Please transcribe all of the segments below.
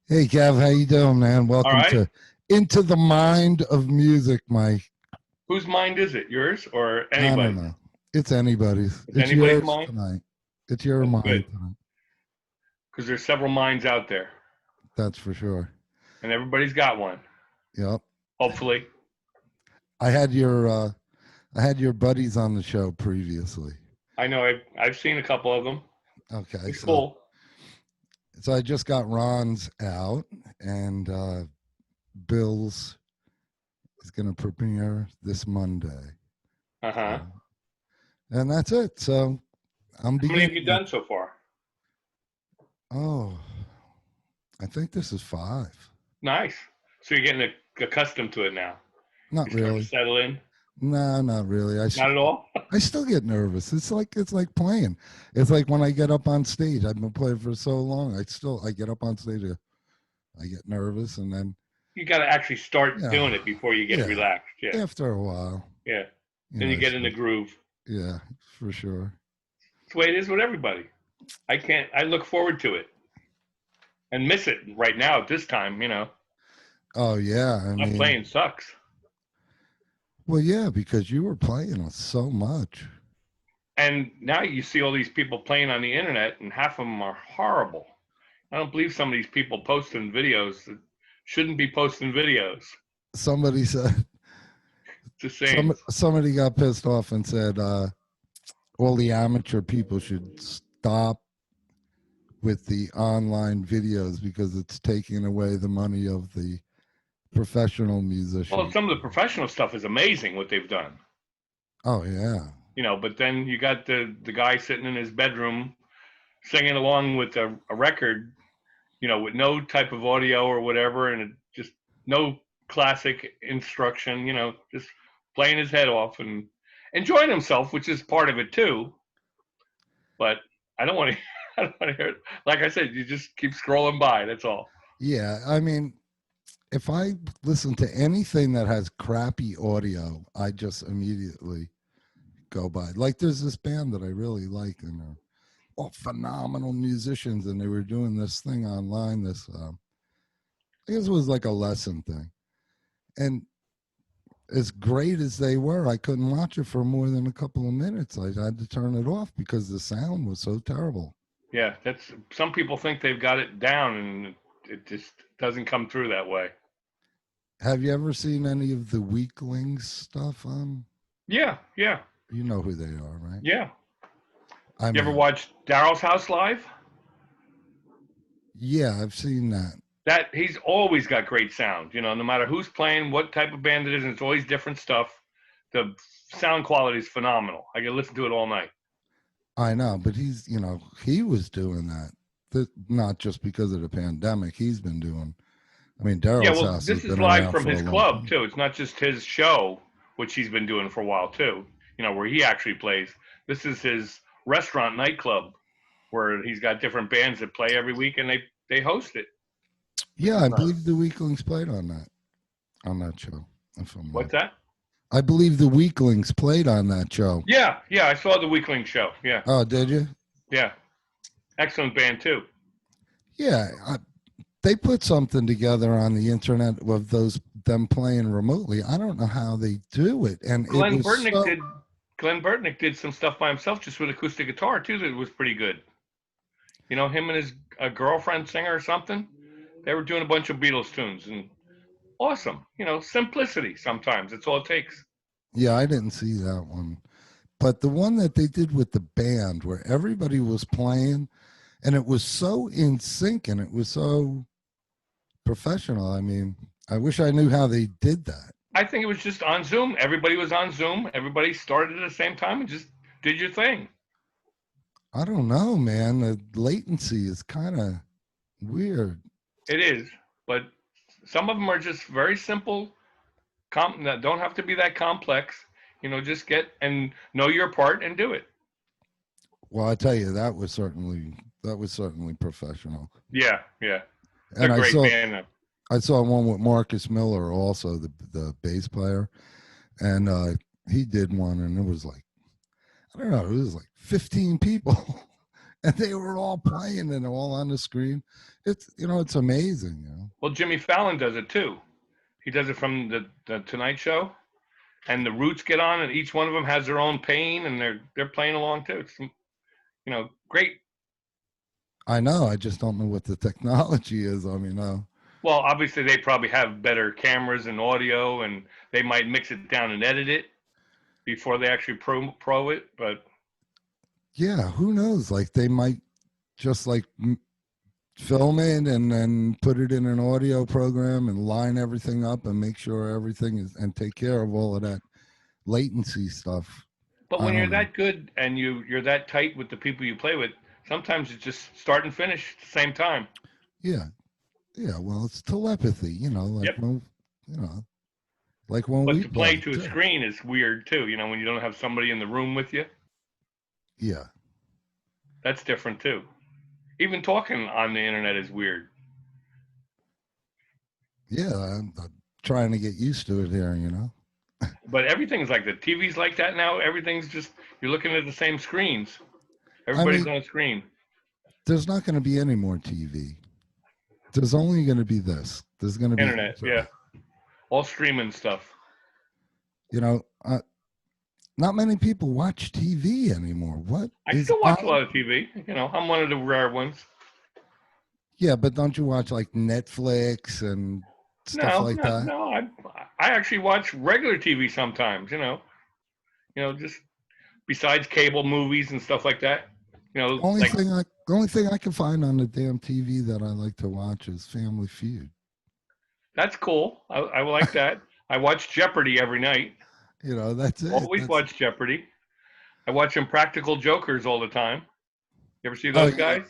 Hey Gav, how you doing, man? All Welcome right. to Into the Mind of Music, Mike. Whose mind is it? Yours or I don't anybody's? know. It's anybody's. It's It's anybody's yours mind? tonight. It's your That's mind good tonight. because there's several minds out there That's for sure. and everybody's got one, Yep. hopefully. I had your I had your buddies on the show previously. I know I've seen a couple of them. Okay, It's so cool. I just got Ron's out and Bill's is gonna premiere this Monday. Uh-huh. So, and that's it. So I'm How many have beginning you it. done so far? Oh, I think this is five. Nice. So you're getting accustomed to it now. Not You're starting to really. settle in? No, not really. Not at all? I still get nervous. It's like playing. It's like when I get up on stage. I've been playing for so long. I get up on stage. I get nervous, and then You got to actually start yeah, doing it before you get yeah. relaxed. Yeah. After a while, Yeah. you Then know, you I get in the start, groove. yeah, for sure. It's the way it is with everybody. I look forward to it and miss it right now at this time. Oh yeah, I Not mean, playing sucks. well, yeah, because you were playing so much. And now you see all these people playing on the internet, and half of them are horrible. I don't believe some of these people posting videos that shouldn't be posting videos. Somebody said Just saying. somebody got pissed off and said all the amateur people should stop with the online videos because it's taking away the money of the professional Well, musician. some of the professional stuff is amazing what they've done, Oh yeah. but then you got the guy sitting in his bedroom singing along with a record, with no type of audio or whatever, and just no classic instruction, just playing his head off and enjoying himself, which is part of it too. But I don't want to. I don't want to hear it. Like I said, you just keep scrolling by. That's all. Yeah, I mean, if I listen to anything that has crappy audio, I just immediately go by. Like there's this band that I really like and they're all phenomenal musicians and they were doing this thing online this I guess it was like a lesson thing. And as great as they were, I couldn't watch it for more than a couple of minutes. I had to turn it off because the sound was so terrible. Yeah, that's some people think they've got it down, and it just doesn't come through that way. Have you ever seen any of the Weaklings stuff on? Yeah, yeah, You know who they are, right? yeah. I You ever mean, watch Daryl's House live? yeah, I've seen that. That he's always got great sound. No matter who's playing, what type of band it is, and it's always different stuff. The sound quality is phenomenal. I can listen to it all night. I know, but he was doing that. Not just because of the pandemic. He's been doing. I mean, Yeah, Daryl's well, house has this is been live around from for a his long club time. too. It's not just his show, which he's been doing for a while too. Where he actually plays. This is his restaurant nightclub where he's got different bands that play every week, and they host it, which Yeah, is I nice. believe the Weaklings played on that show. If I'm not, What's that? I believe the Weaklings played on that show. Yeah, yeah, I saw the Weekling show. Yeah, Oh, did you? yeah, excellent band too. Yeah, they put something together on the internet of them playing remotely. I don't know how they do it, and it Glenn was Burtnick so. did. Glenn Burtnick did some stuff by himself just with acoustic guitar too. That was pretty good. Him and his girlfriend singer or something. They were doing a bunch of Beatles tunes and awesome. Simplicity sometimes. That's all it takes. Yeah, I didn't see that one, but the one that they did with the band, where everybody was playing, and it was so in sync and it was so professional. I mean, I wish I knew how they did that. I think it was just on Zoom. Everybody was on Zoom. Everybody started at the same time and just did your thing. I don't know, man. The latency is kind of weird. It is, but some of them are just very simple. That don't have to be that complex. Just get and know your part and do it. Well, I tell you, that was certainly professional. Yeah, yeah. They're And a great band. I saw one with Marcus Miller, also the bass player, and he did one, and it was like I don't know, it was like 15 people and they were all playing and all on the screen. It's it's amazing. Well, Jimmy Fallon does it too. He does it from the Tonight Show, and the Roots get on, and each one of them has their own pain, and they're playing along too. It's great. I know. I just don't know what the technology is. I mean, Well, obviously they probably have better cameras and audio, and they might mix it down and edit it before they actually pro it. But yeah, who knows? Like they might just like film it and then put it in an audio program and line everything up and make sure everything is and take care of all of that latency stuff. when I you're don't know. that good and you're that tight with the people you play with, sometimes it's just start and finish at the same time. Yeah, yeah. Well, it's telepathy, like Yep. when But we to play play to a too. screen is weird too. When you don't have somebody in the room with you, Yeah, that's different too. Even talking on the internet is weird. yeah. I'm trying to get used to it here. But everything's like the TV's like that now. Everything's just you're looking at the same screens. I Everybody's mean, on a screen. there's not going to be any more TV. There's only going to be this. There's going to be Internet, yeah. internet. All streaming stuff. You know, not many people watch TV anymore. What I is still watch a on? lot of TV. I'm one of the rare ones. Yeah, but don't you watch like Netflix and stuff No, like no, that? no. I actually watch regular TV sometimes. Just besides cable movies and stuff like that. Like The only thing I can find on the damn TV that I like to watch is Family Feud. that's cool. I like that. I watch Jeopardy every night. That's it. Always watch Jeopardy. I watch Impractical Jokers all the time. You ever see Oh those guys?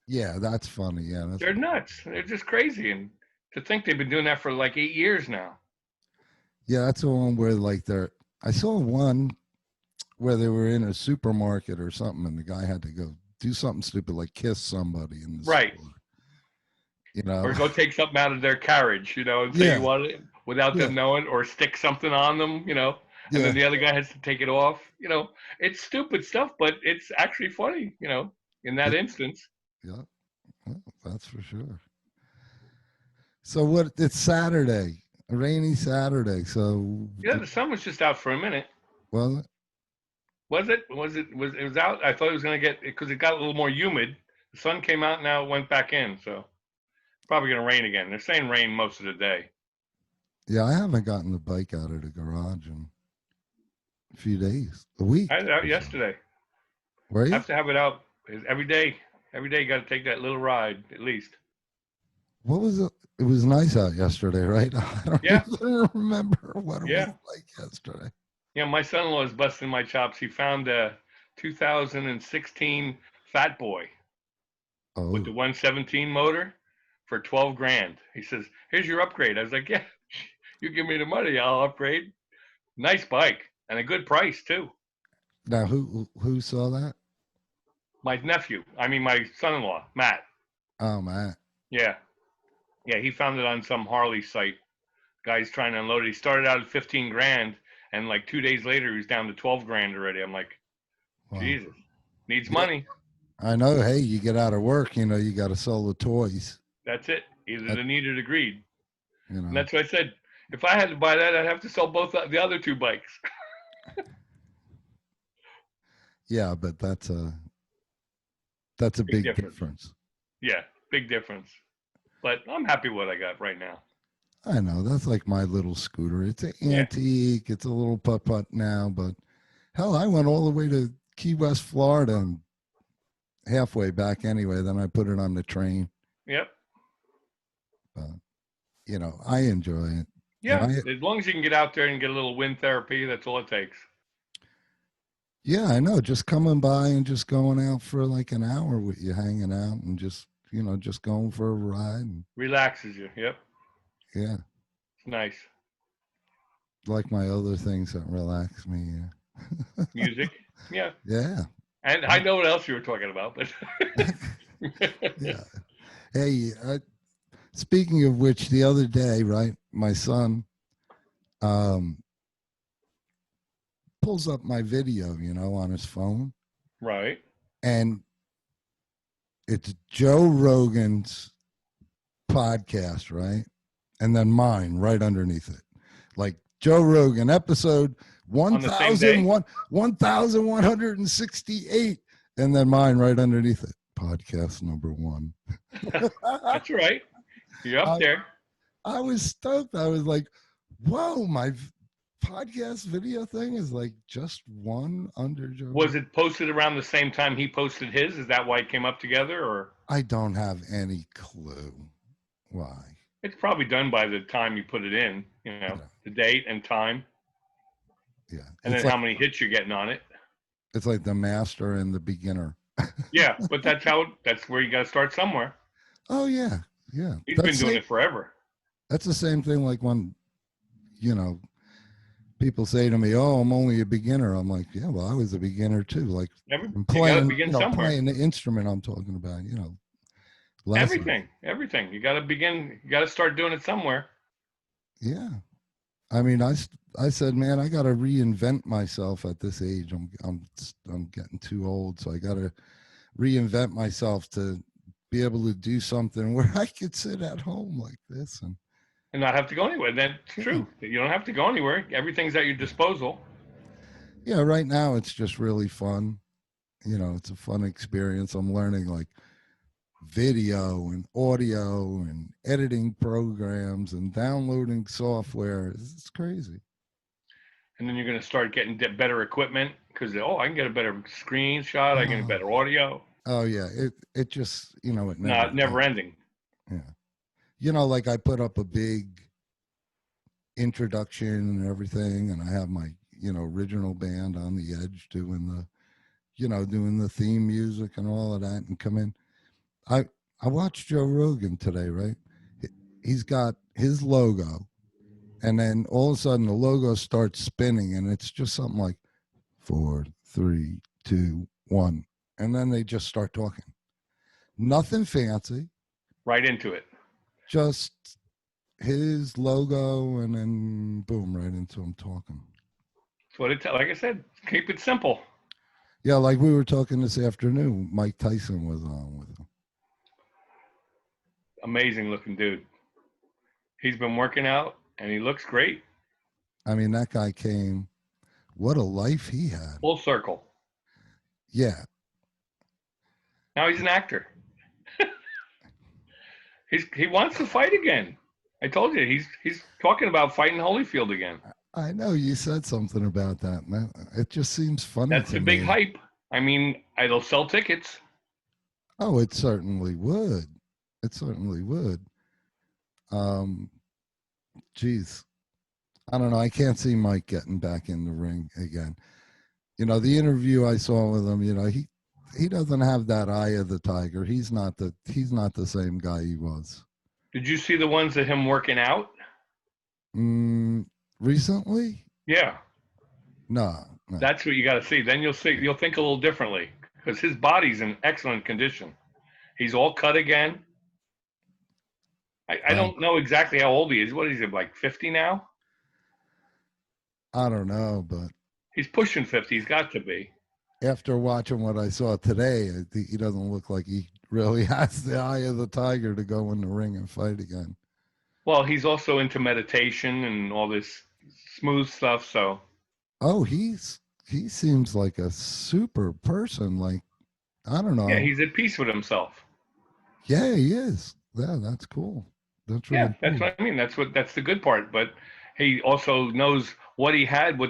yeah, that's funny. Yeah, that's They're nuts. They're just crazy. And to think they've been doing that for like 8 years now. yeah, that's the one where like they're. I saw one where they were in a supermarket or something, and the guy had to go do something stupid like kiss somebody in the Right. store. Or go take something out of their carriage, and say you Yeah, want it without yeah, them knowing, or stick something on them, and yeah, then the other guy has to take it off. It's stupid stuff, but it's actually funny, in that yeah, instance. yeah. Well, that's for sure. So what? It's Saturday, a rainy Saturday. So Yeah, the sun was just out for a minute. well, Was it? It was out? I thought it was going to get, because it got a little more humid. The sun came out, now it went back in, so probably going to rain again. They're saying rain most of the day. yeah, I haven't gotten the bike out of the garage in a few days, a week. I had it out or so. yesterday. Were I you? have to have it out every day. Every day you got to take that little ride at least. What was it? It was nice out yesterday, right? I don't Yeah. even remember what it Yeah. was like yesterday. My son-in-law is busting my chops. He found a 2016 Fat Boy Oh, with the 117 motor for 12 grand. He says, "Here's your upgrade." I was like, "Yeah, you give me the money, I'll upgrade." Nice bike and a good price too. now who saw that? My nephew, I mean my son-in-law, Matt. Oh man, Yeah, yeah, he found it on some Harley site. Guy's trying to unload it. He started out at 15 grand, and like 2 days later, he was down to 12 grand already. I'm like, wow. Jesus, needs Yeah, money. I know. Hey, you get out of work, you got to sell the toys. That's it. Either That, the need or the greed. you And know. that's what I said. If I had to buy that, I'd have to sell both the other two bikes. Yeah, but that's a Big big difference. difference. Yeah, big difference. But I'm happy with what I got right now. I know that's like my little scooter. It's an Yeah. antique. It's a little putt putt now, but hell, I went all the way to Key West, Florida, and halfway back anyway. Then I put it on the train. Yep. But I enjoy it. Yeah. And As long as you can get out there and get a little wind therapy, that's all it takes. yeah, I know. Just coming by and just going out for like an hour with you, hanging out, and just just going for a ride. And, Relaxes you. Yep. yeah, It's nice. like my other things that relax me. Yeah. Music. Yeah. Yeah. And I know what else you were talking about, but Yeah. Hey, speaking of which, the other day, right, my son pulls up my video, on his phone, right. and it's Joe Rogan's podcast, right? And then mine right underneath it. Like Joe Rogan episode On the same day? 1168 and then mine right underneath it. Podcast number 1. That's right. You're up there. I was stoked. I was like, whoa, my podcast video thing is like just one under Joe. Was it posted around the same time he posted his? Is that why it came up together, or? I don't have any clue why. It's probably done by the time you put it in, the date and time, Yeah. and It's then like, how many hits you're getting on it. it's like the master and the beginner. Yeah, but that's where you got to start somewhere. Oh yeah. Yeah. He's been doing it forever. That's the same thing like when, people say to me, "Oh, I'm only a beginner." I'm like, "Yeah, well, I was a beginner too." Like I'm playing, begin somewhere. playing the instrument I'm talking about, lessons. Everything. You got to begin. You got to start doing it somewhere. Yeah. I mean, I said, man, I got to reinvent myself at this age. I'm getting too old, so I got to reinvent myself to be able to do something where I could sit at home like this and not have to go anywhere. That's true. You don't have to go anywhere. Everything's at your disposal. Yeah, right now it's just really fun. It's a fun experience. I'm learning like video and audio and editing programs and downloading software. It's crazy. And then you're going to start getting better equipment because, I can get a better screenshot. I can get better audio. Oh, yeah. It just, it never ending. Yeah. Like I put up a big introduction and everything, and I have my, original band On the Edge doing the theme music and all of that and come in. I watched Joe Rogan today, right? He's got his logo, and then all of a sudden the logo starts spinning, and it's just something like 4, 3, 2, 1, and then they just start talking. Nothing fancy. Right into it. Just his logo, and then boom, right into him talking. That's what like I said, keep it simple. Yeah, like we were talking this afternoon. Mike Tyson was on with him. Amazing looking dude. He's been working out and he looks great. I mean, that guy came. What a life he had. Full circle. Yeah. Now he's an actor. He wants to fight again. I told you he's talking about fighting Holyfield again. I know you said something about that, man. It just seems funny. That's the big hype. I mean, it'll sell tickets. Oh, it certainly would. It certainly would. Geez, I don't know. I can't see Mike getting back in the ring again. The interview I saw with him, he doesn't have that eye of the tiger. He's not the same guy he was. Did you see the ones of him working out? Recently? Yeah. No. That's what you got to see. Then you'll think a little differently because his body's in excellent condition. He's all cut again. I don't know exactly how old he is. What is he, like 50 now? I don't know, but he's pushing 50. He's got to be. After watching what I saw today, he doesn't look like he really has the eye of the tiger to go in the ring and fight again. Well, he's also into meditation and all this smooth stuff. So. Oh, he seems like a super person. Like, I don't know. Yeah, he's at peace with himself. Yeah, he is. Yeah, that's cool. That's really cool. That's what I mean. That's the good part. But he also knows what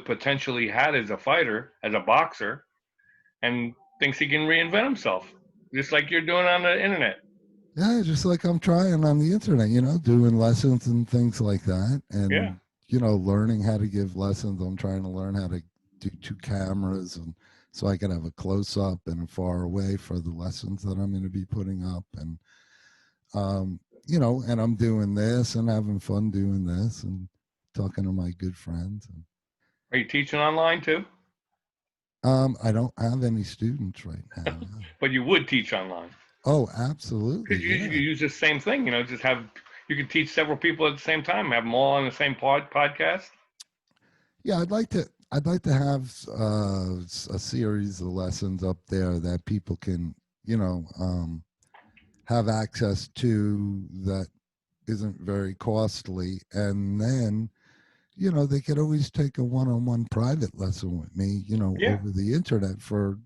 potentially had as a fighter, as a boxer, and thinks he can reinvent himself, just like you're doing on the internet. Yeah, just like I'm trying on the internet, doing lessons and things like that. And, learning how to give lessons. I'm trying to learn how to do 2 cameras and so I can have a close up and a far away for the lessons that I'm going to be putting up. And, and I'm doing this and having fun doing this and talking to my good friends. And, are you teaching online too? I don't have any students right now. But you would teach online. Oh, absolutely. Because you use the same thing, you could teach several people at the same time, have them all on the same podcast. Yeah, I'd like to have a series of lessons up there that people can, have access to that isn't very costly. And then, they could always take a one-on-one private lesson with me, Yeah. over the internet for,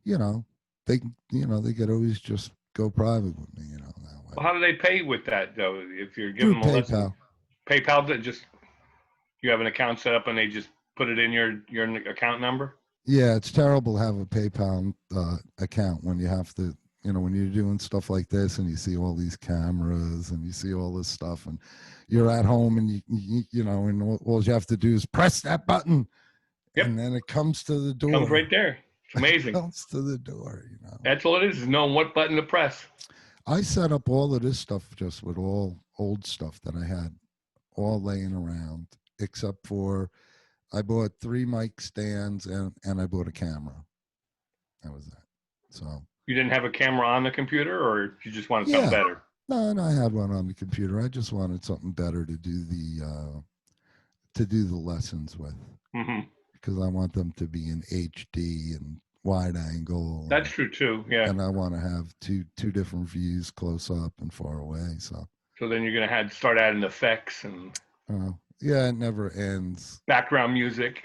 you know, they, they could always just go private with me, that way. Well, how do they pay with that though? If you're Through giving them a lesson, PayPal. PayPal that just you have an account set up and they just put it in your account number. Yeah, it's terrible to have a PayPal account when you have to, when you're doing stuff like this and you see all these cameras and you see all this stuff and you're at home and and all you have to do is press that button Yep, and then it comes to the door. comes right there. It's It amazing. comes to the door. That's all it is knowing what button to press. I set up all of this stuff just with all old stuff that I had all laying around, except for I bought 3 mic stands and I bought a camera. That was that. So You didn't have a camera on the computer, or you just wanted something better? No, I had one on the computer. I just wanted something better to do the lessons with, because I want them to be in HD and wide angle. That's true too. Yeah. And I want to have two different views, close up and far away. So then you're gonna have to start adding effects and yeah, it never ends. Background music,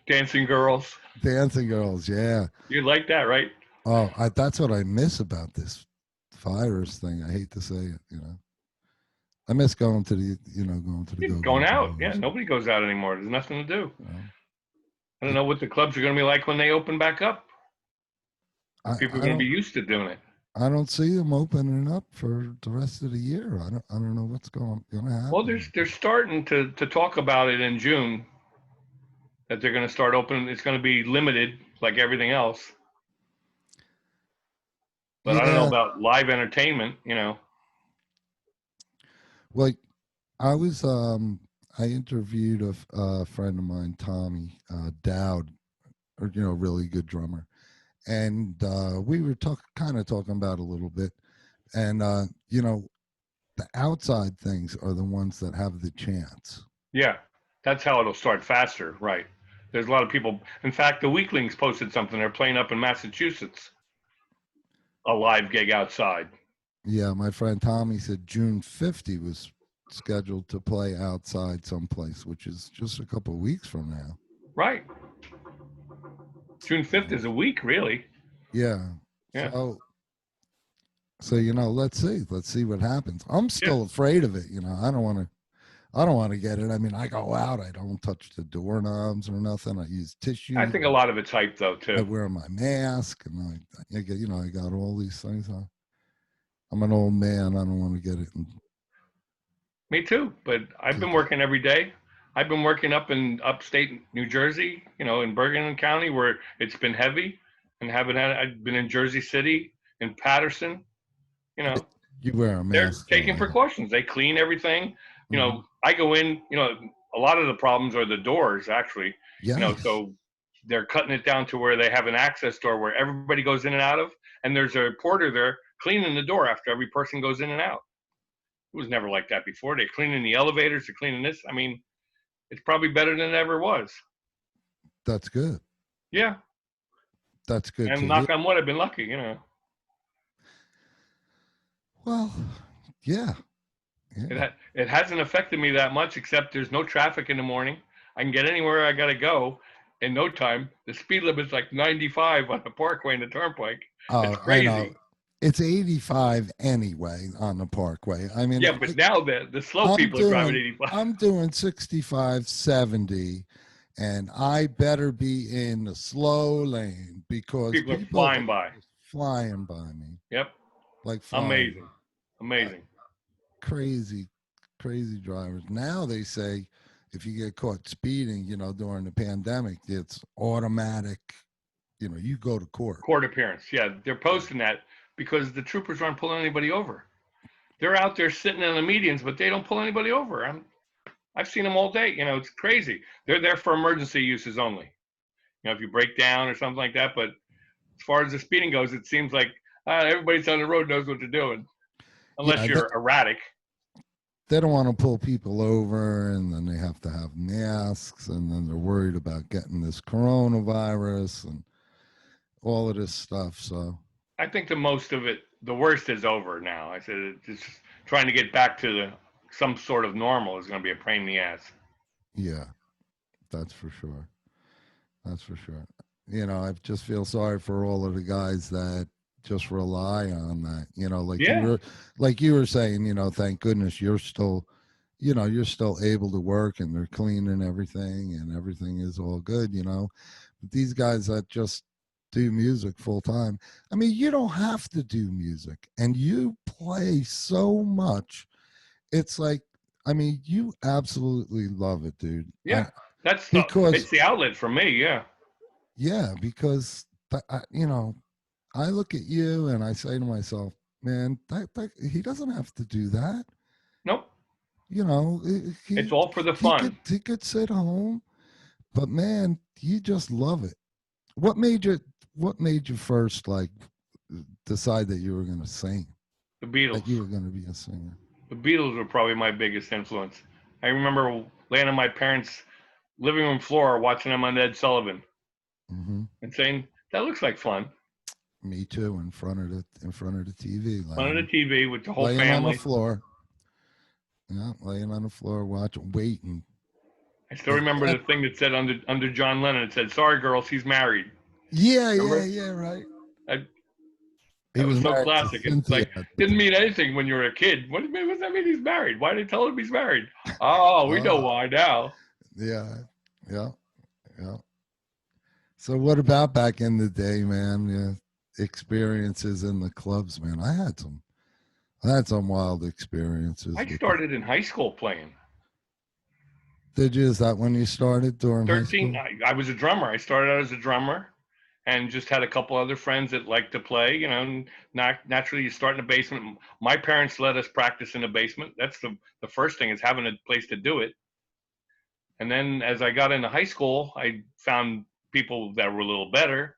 dancing girls. Dancing girls, yeah. You like that, right? Oh, that's what I miss about this virus thing. I hate to say it, I miss going to the going out. Yeah, nobody goes out anymore. There's nothing to do. I don't know what the clubs are going to be like when they open back up. People are going to be used to doing it. I don't see them opening up for the rest of the year. I don't know what's going to happen. Well, they're starting to talk about it in June, that they're going to start opening. It's going to be limited like everything else. But I don't know about live entertainment, Like I was I interviewed a friend of mine, Tommy Dowd, really good drummer. And we were kind of talking about a little bit. And, the outside things are the ones that have the chance. Yeah, that's how it'll start faster, right? There's a lot of people. In fact, the Weaklings posted something. They're playing up in Massachusetts, a live gig outside. Yeah, my friend Tommy said June 5th he was scheduled to play outside someplace, which is just a couple of weeks from now. Right. June 5th is a week, really. Yeah. So let's see what happens. I'm still afraid of it. I don't want to get it. I mean, I go out, I don't touch the doorknobs or nothing. I use tissue. I think a lot of it's hype though too. I wear my mask and I got all these things on. I'm an old man. I don't want to get it. Me too, but I've been working every day. I've been working up in upstate New Jersey, in Bergen County, where it's been heavy, and I've been in Jersey City, in Patterson. You wear a mask. They're taking precautions. They clean everything. I go in. A lot of the problems are the doors, actually. Yes. So they're cutting it down to where they have an access door where everybody goes in and out of, and there's a porter there cleaning the door after every person goes in and out. It was never like that before. They're cleaning the elevators. They're cleaning this. I mean, it's probably better than it ever was. That's good. Yeah. That's good. And knock on wood, I've been lucky, Well, yeah. It hasn't affected me that much, except there's no traffic in the morning. I can get anywhere I got to go in no time. The speed limit's like 95 on the Parkway and the Turnpike. It's crazy. I know. It's 85 anyway on the Parkway. I mean, yeah, but now the slow people are driving 85. I'm doing 65, 70, and I better be in the slow lane because people are flying by. Flying by me. Yep. Like amazing. Crazy drivers. Now they say if you get caught speeding, during the pandemic, it's automatic. You go to court. Court appearance. Yeah, they're posting that because the troopers aren't pulling anybody over. They're out there sitting in the medians, but they don't pull anybody over. I've seen them all day. It's crazy. They're there for emergency uses only. If you break down or something like that. But as far as the speeding goes, it seems like everybody's on the road knows what they're doing, unless you're erratic. They don't want to pull people over, and then they have to have masks, and then they're worried about getting this coronavirus and all of this stuff. So I think the most of it, the worst is over now. I said it's just trying to get back to some sort of normal is going to be a pain in the ass. Yeah, that's for sure. That's for sure. I just feel sorry for all of the guys that just rely on that. Yeah, Like you were saying. Thank goodness you're still, you're still able to work and they're cleaning everything and everything is all good. But these guys that just do music full time. I mean, you don't have to do music, and you play so much. It's like, I mean, you absolutely love it, dude. yeah. Because It's the outlet for me. Yeah. yeah, because I look at you and I say to myself, man, that he doesn't have to do that. Nope. You know, It's all for the fun. he could sit home, but man, you just love it. What made you what made you first like decide that you were going to sing? The That Beatles. you were going to be a singer? The Beatles were probably my biggest influence. I remember laying on my parents' living room floor watching them on Ed Sullivan Hmm. and saying, "That looks like fun." Me too. In front of the TV, On the TV with the whole laying on the family. floor. Yeah, laying on the floor, watching, waiting. I still remember the thing that said under John Lennon. It said, "Sorry, girls, he's married." Yeah, yeah, Remember? yeah, right. I, He that was was so married to classic. It's Cynthia like at the didn't time. mean anything when you were a kid. What does that mean? He's married? Why did they tell him he's married? Oh, we know Oh, why now. yeah, yeah, yeah. So what about back in the day, man? Yeah, experiences in the clubs, man. I had some wild experiences I with the. started in high school playing. Did you? Is that when you started during high 13. school? I was a drummer. I started out as a drummer and just had a couple other friends that liked to play. And naturally, you start in the basement. My parents let us practice in the basement. That's the first thing is having a place to do it. And then as I got into high school, I found people that were a little better.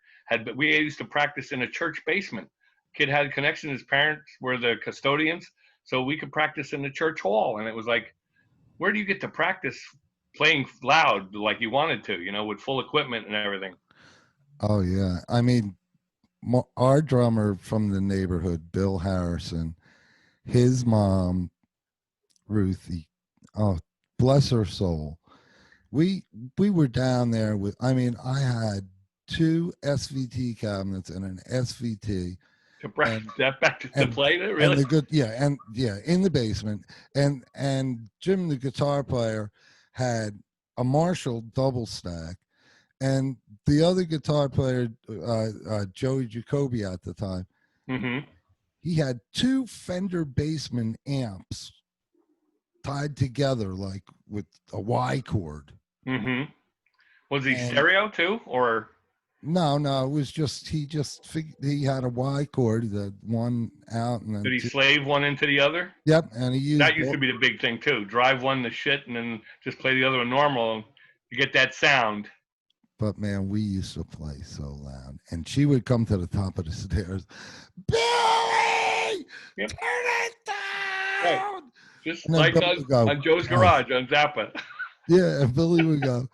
We used to practice in a church basement. Kid had a connection. His parents were the custodians, so we could practice in the church hall. And it was like, where do you get to practice playing loud like you wanted to, with full equipment and everything? Oh yeah. I mean, our drummer from the neighborhood, Bill Harrison, his mom, Ruthie. Oh, bless her soul. We we were down there with. I mean, I had two SVT cabinets and an SVT, To and that back to and play it, and really? the good, yeah, in the basement, and Jim, the guitar player, had a Marshall double stack, and the other guitar player, Joey Jacoby at the time, Mm-hmm. he had two Fender Bassman amps tied together like with a Y cord. Mm-hmm. Was he And stereo too, or no, it was just he had a Y cord, the one out and did then he two. slave one into the other? Yep, and he used That used to be the big thing too. Drive one to shit and then just play the other one normal. You get that sound. but man, we used to play so loud. And she would come to the top of the stairs, Billy, Yep. turn it Right. down. Just And then like Billy would go, on Joe's guys, Garage on Zappa. yeah, and Billy would go,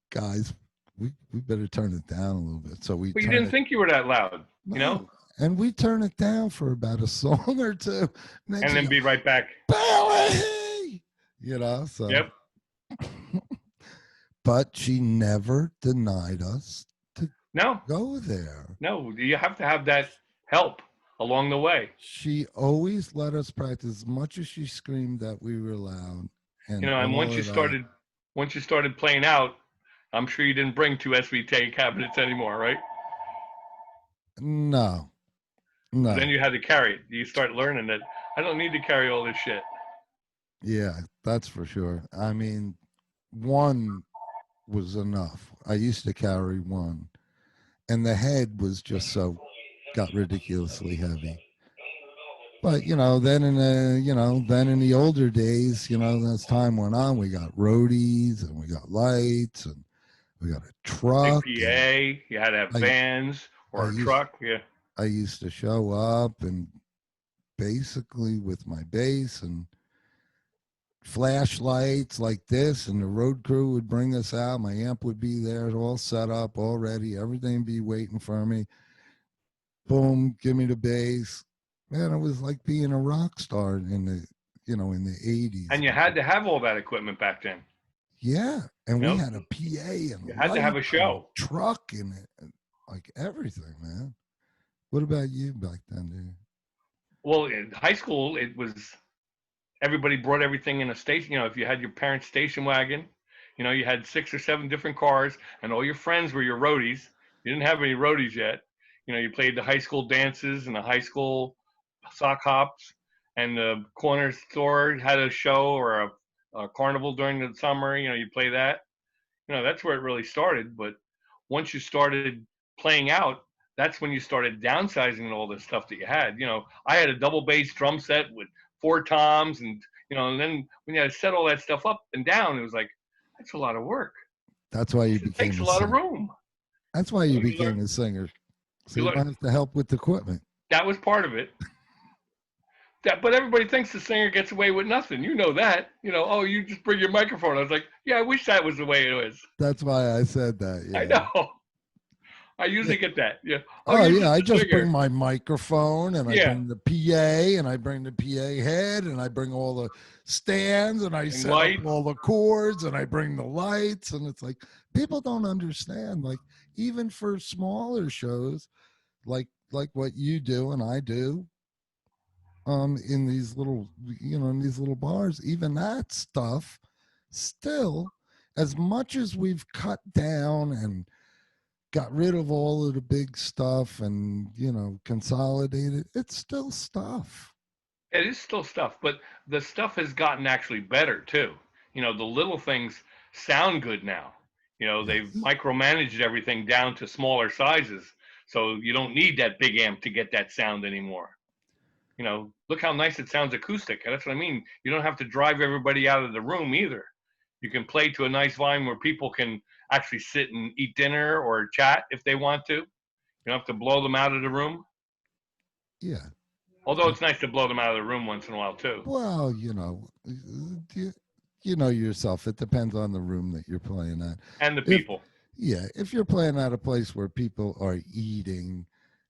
guys, we better turn it down a little bit. So we But you turn didn't it. think you were that loud, No. And we turn it down for about a song or two. Next and thing, then be right back. Billy, so. Yep. But she never denied us to No, go there. no. You have to have that help along the way. She always let us practice as much as she screamed that we were loud and And all of that. once you started playing out, I'm sure you didn't bring two SVT cabinets anymore, right? No, Then no. you had to carry it. You start learning that I don't need to carry all this shit. Yeah, that's for sure. I mean, one was enough. I used to carry one, and the head was just got ridiculously heavy. But then in the older days, as time went on, we got roadies and we got lights and we got a Big truck. And PA. You had to have I vans I or a used truck. Yeah. I used to show up and basically with my bass and flashlights like this, and the road crew would bring us out. My amp would be there, all set up already. Everything be waiting for me. boom, give me the bass. Man, it was like being a rock star in the, in the 80s. And you had to have all that equipment back then. Yeah, and You we know, had a PA and you had to have a lights and show. truck and like everything, man. What about you back then, dude? Well, in high school, it was everybody brought everything in a station. If you had your parents' station wagon, you had 6 or 7 different cars, and all your friends were your roadies. You didn't have any roadies yet. You played the high school dances and the high school sock hops, and the corner store had a show or a carnival during the summer. You play that. That's where it really started. But once you started playing out, that's when you started downsizing all the stuff that you had. I had a double bass drum set with 4 toms, and then when you had to set all that stuff up and down, it was like, that's a lot of work. That's why you It became takes a a lot of singer. room. That's why you You became learn- a singer. So you you learn- don't have to help with the equipment. That was part of it. But everybody thinks the singer gets away with nothing. You know that. Oh, you just bring your microphone. I was like, yeah, I wish that was the way it was. That's why I said that. Yeah. I know. I usually get that. Yeah. Oh, you're yeah. I a just singer. bring my microphone and I Yeah. bring the PA and I bring the PA head and I bring all the stands and I set lights. up all the cords and I bring the lights. And it's like, people don't understand. Like, even for smaller shows, like what you do and I do, in these little, in these little bars, even that stuff, still, as much as we've cut down and got rid of all of the big stuff and consolidated, it's still stuff. It is still stuff, but the stuff has gotten actually better too. The little things sound good now. They've Yes. micromanaged everything down to smaller sizes, so you don't need that big amp to get that sound anymore. Look how nice it sounds acoustic. That's what I mean. You don't have to drive everybody out of the room either. You can play to a nice volume where people can actually sit and eat dinner or chat if they want to. You don't have to blow them out of the room. Yeah. Although it's nice to blow them out of the room once in a while too. Well, you know yourself. It depends on the room that you're playing at. And the people. If you're playing at a place where people are eating,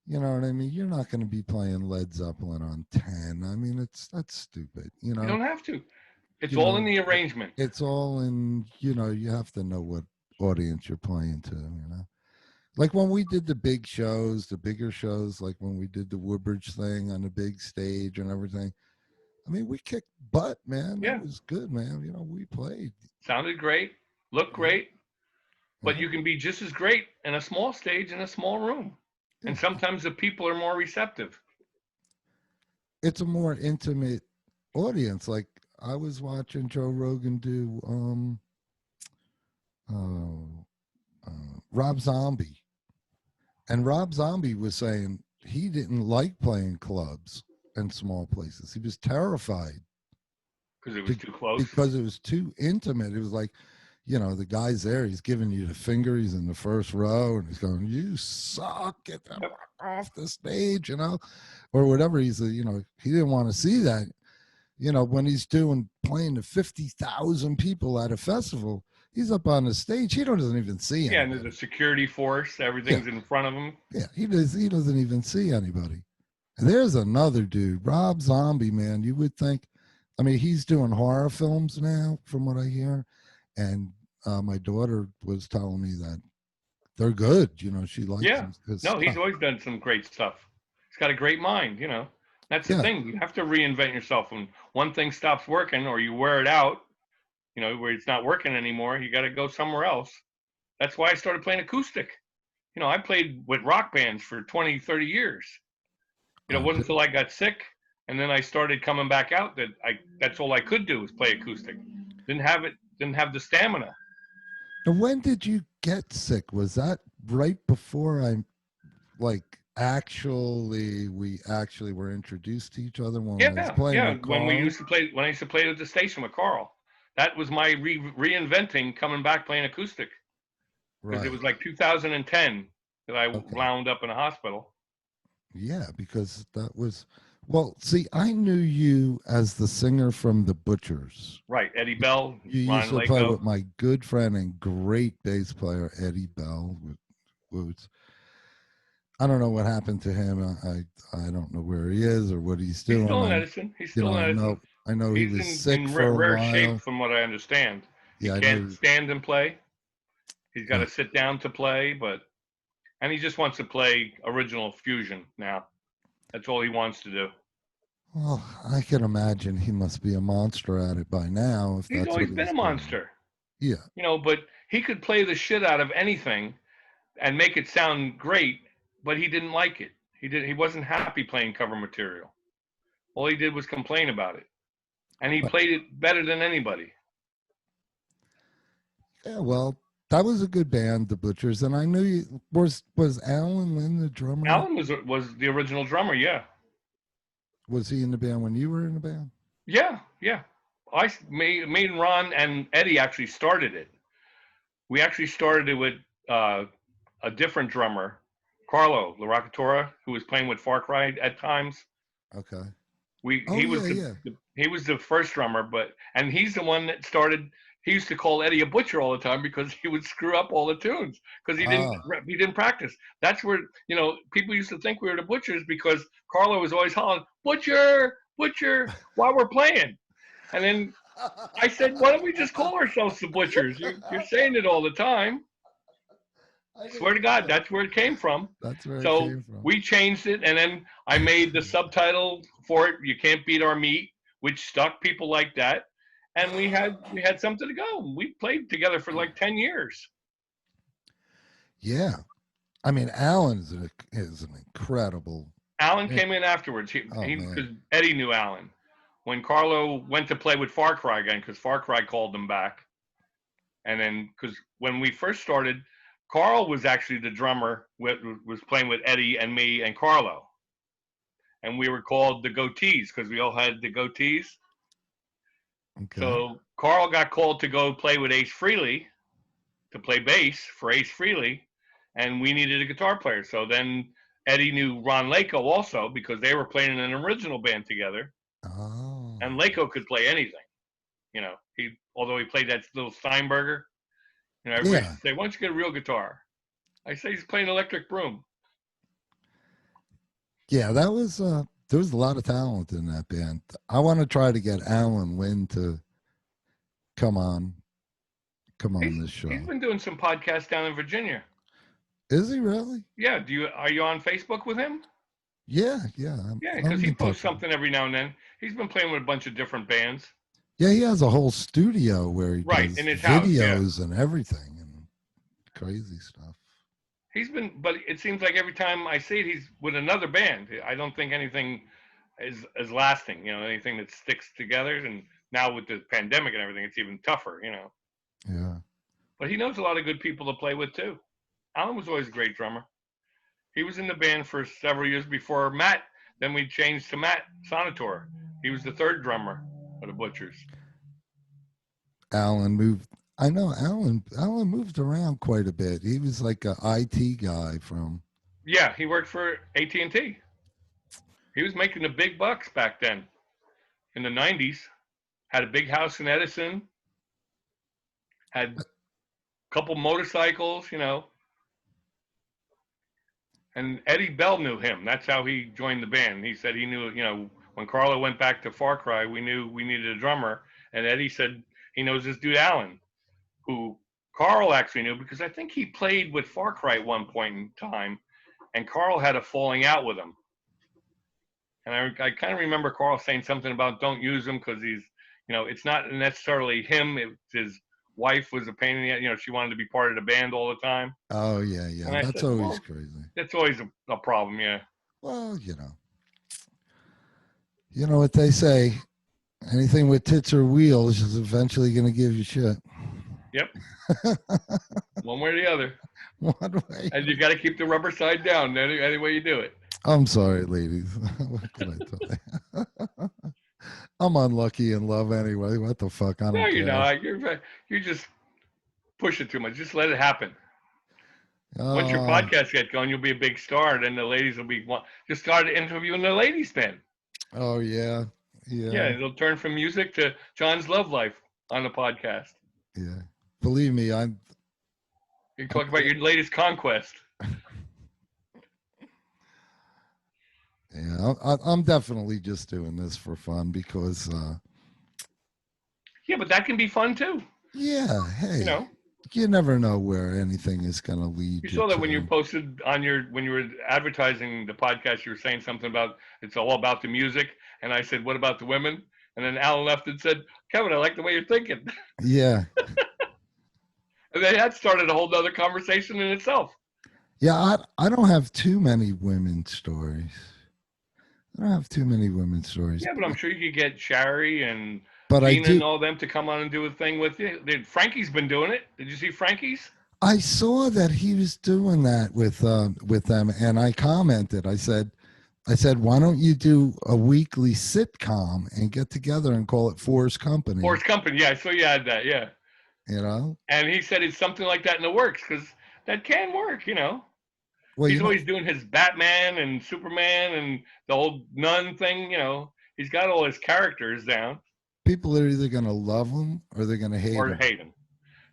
you know what I mean? You're not going to be playing Led Zeppelin on 10. I mean, that's stupid. You don't have to. It's You all know, in the arrangement. It's all in, you have to know what audience you're playing to. Like when we did the big shows, the bigger shows, like when we did the Woodbridge thing on the big stage and everything. I mean, we kicked butt, man. Yeah. That was good, man. We played. Sounded great, looked great, but Yeah. you can be just as great in a small stage in a small room. And Yeah. sometimes the people are more receptive. It's a more intimate audience. Like I was watching Joe Rogan do Rob Zombie, and Rob Zombie was saying he didn't like playing clubs and small places. He was terrified Because it was too close. because it was too intimate. It was like, the guy's there, he's giving you the finger, he's in the first row, and he's going, "You suck, get them off the stage," or whatever. He didn't want to see that. When he's playing to 50,000 people at a festival, he's up on the stage. He doesn't even see Yeah, and anybody. there's a security force. Everything's in front of him. Yeah, he doesn't even see anybody. And there's another dude, Rob Zombie, man. You would think, I mean, he's doing horror films now, from what I hear. And my daughter was telling me that they're good. She likes Yeah. them. No, he's always done some great stuff. He's got a great mind. That's the Yeah. thing. You have to reinvent yourself. When one thing stops working or you wear it out, where it's not working anymore, you got to go somewhere else. That's why I started playing acoustic. I played with rock bands for 20, 30 years. It wasn't until I got sick and then I started coming back out that that's all I could do was play acoustic. Didn't have the stamina. And when did you get sick? Was that right before we actually were introduced to each other when I was playing with When Carl? I used to play at the station with Carl. That was my reinventing coming back playing acoustic. Because it was like 2010 that I wound up in a hospital. Yeah, because that was, well, see, I knew you as the singer from The Butchers. Right, Eddie Bell, You Ron used to play Lako. with my good friend and great bass player, Eddie Bell. I don't know what happened to him. I don't know where he is or what he's He's still doing. in Edison. He's You still know, in Edison. I know he He's was in sick for a rare shape, while. from what I understand. He Yeah, I can't know. stand and play. He's got Huh. to sit down to play, and he just wants to play original fusion now. That's all he wants to do. Well, I can imagine he must be a monster at it by now if He's that's what always been he's a doing. monster, Yeah. but he could play the shit out of anything and make it sound great, but he didn't like it. He wasn't happy playing cover material. All he did was complain about it. And he But, played it better than anybody. yeah, well, that was a good band, the Butchers, and I knew you was Alan Lynn the drummer? Alan was the original drummer, yeah. Was he in the band when you were in the band? Yeah, yeah. Me and Ron and Eddie actually started it. We actually started it with uh, a different drummer, Carlo LaRoccatora, who was playing with Far Cry at times. Okay. We Oh yeah, yeah. he was the first drummer, and he's the one that started. He used to call Eddie a butcher all the time because he would screw up all the tunes because Ah, he didn't practice. That's where people used to think we were the butchers because Carlo was always hollering butcher butcher while we're playing, and then I said, why don't we just call ourselves the butchers? You're saying it all the time. I Swear didn't to know God, that. that's where it came from. That's where it So came from. we changed it, and then I made the subtitle for it. You can't beat our meat, which stuck. People like that, and we had something to go. We played together for like 10 years. Yeah. I mean, Alan is an incredible. Alan Man. came in afterwards. Oh He man. because Eddie knew Alan when Carlo went to play with Far Cry again because Far Cry called them back, and then because when we first started, Carl was actually the drummer. Was playing with Eddie and me and Carlo, and we were called the Goatees because we all had the goatees. Okay. So Carl got called to go play with Ace Frehley to play bass for Ace Frehley, and we needed a guitar player. So then Eddie knew Ron Lako also because they were playing in an original band together, Oh. and Lako could play anything. Although he played that little Steinberger, everybody Yeah. used to say, "Why don't you get a real guitar?" I say he's playing electric broom. Yeah, that was there was a lot of talent in that band. I want to try to get Alan Lynn to come on this He's show. been doing some podcasts down in Virginia. Is he really? Yeah, are you on Facebook with him? Yeah, yeah. Yeah, because I'm he in posts touch with him. something every now and then. He's been playing with a bunch of different bands. Yeah, he has a whole studio where he Right, does in his house, yeah. videos and everything and crazy stuff. But it seems like every time I see it, he's with another band. I don't think anything is lasting, anything that sticks together. And now with the pandemic and everything, it's even tougher. Yeah. But he knows a lot of good people to play with too. Alan was always a great drummer. He was in the band for several years before Matt. Then we changed to Matt Sonator. He was the third drummer of the Butchers. Alan moved. I know Alan moved around quite a bit. He was like a IT guy from. Yeah, he worked for AT&T. He was making the big bucks back then in the 90s. Had a big house in Edison. Had a couple motorcycles. And Eddie Bell knew him. That's how he joined the band. He said he knew, when Carlo went back to Far Cry, we knew we needed a drummer. And Eddie said he knows this dude Alan, who Carl actually knew because I think he played with Far Cry at one point in time, and Carl had a falling out with him. And I kind of remember Carl saying something about don't use him because it's not necessarily him. His wife was a pain in the she wanted to be part of the band all the time. Oh yeah, yeah. And I That's said, always well, crazy. that's always a problem, yeah. Well, you know what they say. Anything with tits or wheels is eventually going to give you shit. Yep. One way or the other. One way. And you got to keep the rubber side down any way you do it. I'm sorry, ladies. What can I tell you? I'm unlucky in love anyway. What the fuck? I don't No, care. you're not. You just push it too much. Just let it happen. Once your podcast gets going, you'll be a big star. Then the ladies will just start interviewing the ladies then. Oh yeah, yeah. Yeah, it'll turn from music to John's love life on the podcast. Yeah. Believe me, You talk about your latest conquest. Yeah, I'm definitely just doing this for fun because, Yeah, but that can be fun too. yeah, You hey, know, you never know where anything is going to you lead you saw that when you to. posted on your when you were advertising the podcast, you were saying something about it's all about the music, and I said, "What about the women?" And then Alan left and said, "Kevin, I like the way you're thinking," Yeah, and then that started a whole other conversation in itself. yeah, I don't have too many women's stories. I don't have too many women's stories, Yeah, but I'm sure you could get Shari and but I Gina and do. all them to come on and do a thing with you. Frankie's been doing it. Did you see Frankie's? I saw that he was doing that with them, and I commented. I said, why don't you do a weekly sitcom and get together and call it Force Company? Force Company. Yeah, so you had that. Yeah, You know, and he said it's something like that in the works because that can work. well, He's always doing his Batman and Superman and the whole nun thing. He's got all his characters down people are either going to love him or they're going to hate or him. hate him.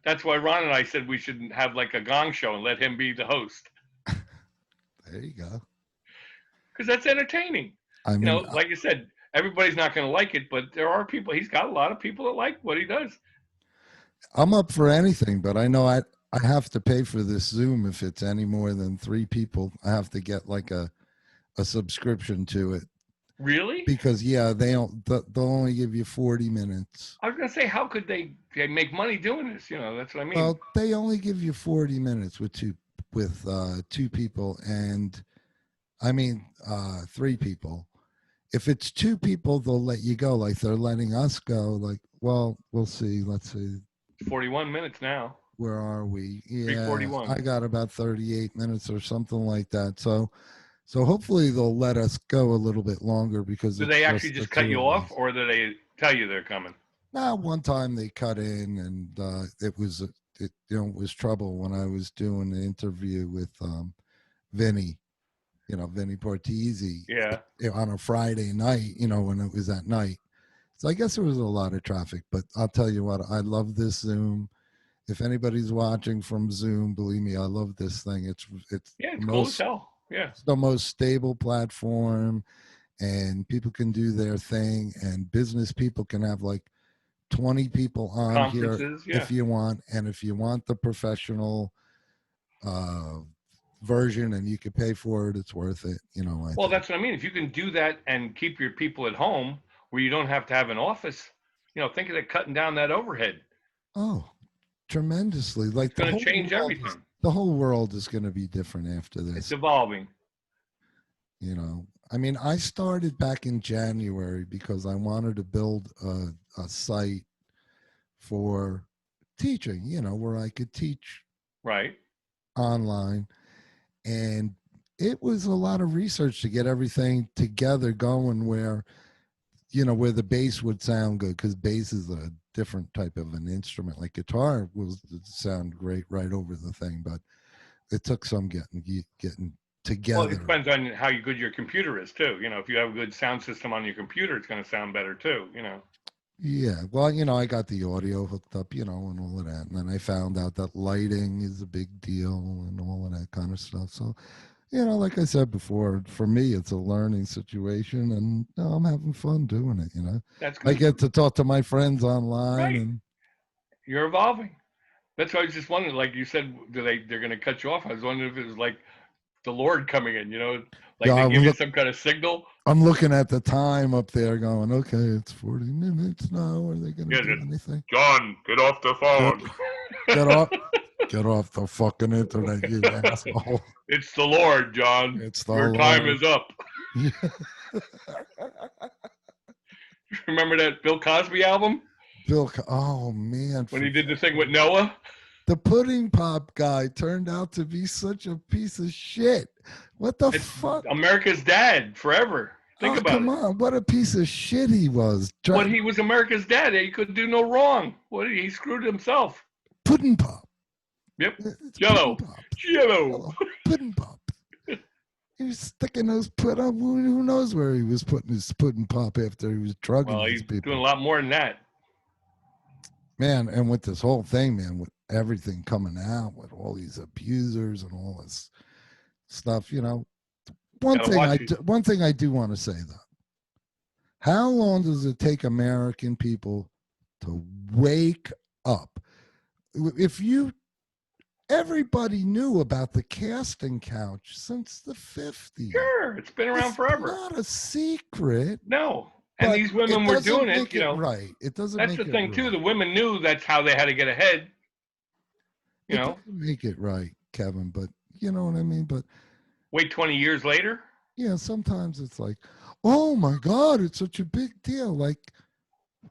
That's why Ron and I said we should have like a Gong show and let him be the host There you go. because that's entertaining. I mean, Like you said, everybody's not going to like it, but there are people. He's got a lot of people that like what he does. I'm up for anything, but I know I have to pay for this Zoom if it's any more than 3 people. I have to get like a subscription to it Really? because yeah, they'll only give you 40 minutes. I was going to say, how could they make money doing this? That's what I mean. Well, they only give you 40 minutes with two people, and I mean 3 people. If it's 2 people, they'll let you go. Like they're letting us go. Like, well, we'll see. Let's see. It's 41 minutes now. Where are we? Yeah, 3:41. I got about 38 minutes or something like that. So hopefully they'll let us go a little bit longer because Do it's they actually the just cut two you of off, us. or do they tell you they're coming? Now, one time they cut in, and it was trouble when I was doing the interview with Vinny, Vinny Portese, Yeah. on a Friday night, when it was at night. So I guess there was a lot of traffic, but I'll tell you what, I love this Zoom. If anybody's watching from Zoom, believe me, I love this thing. Yeah, it's cool as hell. Yeah. it's the most stable platform, and people can do their thing, and business people can have like 20 people on here Conferences. Yeah. if you want, and if you want the professional uh version and you can pay for it, it's worth it. Well, that's what I mean. If you can do that and keep your people at home where you don't have to have an office, think of that cutting down that overhead. Oh, tremendously. Like It's going to change everything. the whole world is going to be different after this. It's evolving. I mean, I started back in January because I wanted to build a site for teaching, where I could teach Right. online. And it was a lot of research to get everything together going where the bass would sound good, because bass is a different type of an instrument. Like guitar will sound great right over the thing, but it took some getting together. Well, it depends on how good your computer is too. If you have a good sound system on your computer, it's going to sound better too. Yeah, well, I got the audio hooked up, and all of that, and then I found out that lighting is a big deal and all of that kind of stuff. So, like I said before, for me, it's a learning situation, and I'm having fun doing it. That's good. I get to talk to my friends online, right. and You're evolving. That's why I was just wondering. Like you said, they're going to cut you off? I was wondering if it was like the Lord coming in. Like they give you some kind of signal. I'm looking at the time up there, going, okay, it's 40 minutes now. Are they going to do anything? John, get off the phone. Get off the fucking internet, you asshole. It's the Lord, John. Your time is up. Remember that Bill Cosby album? Oh man, when he did the thing with Noah. The Pudding Pop guy turned out to be such a piece of shit. What the fuck? America's dad forever. Think about it. Come on, what a piece of shit he was. But he was America's dad. He could do no wrong. He screwed himself. Pudding Pop. Yep. Jello. Pudding Pop. He was sticking those who knows where he was putting his pudding pop after he was drugging these people. He's doing a lot more than that. Man, and with this whole thing, man, with everything coming out, with all these abusers and all this stuff, Gotta watch it. one thing I do want to say though. How long does it take American people to wake up? If you everybody knew about the casting couch since the 50s. Sure, it's been around It's forever. not a secret. No, and but these women it were doesn't doing make it. You know, right. It doesn't that's make the it thing too. right. The women knew that's how they had to get ahead. You It know, doesn't make it right, Kevin, but you know what I mean? But wait 20 years later. yeah, sometimes it's like, oh my God, it's such a big deal. Like,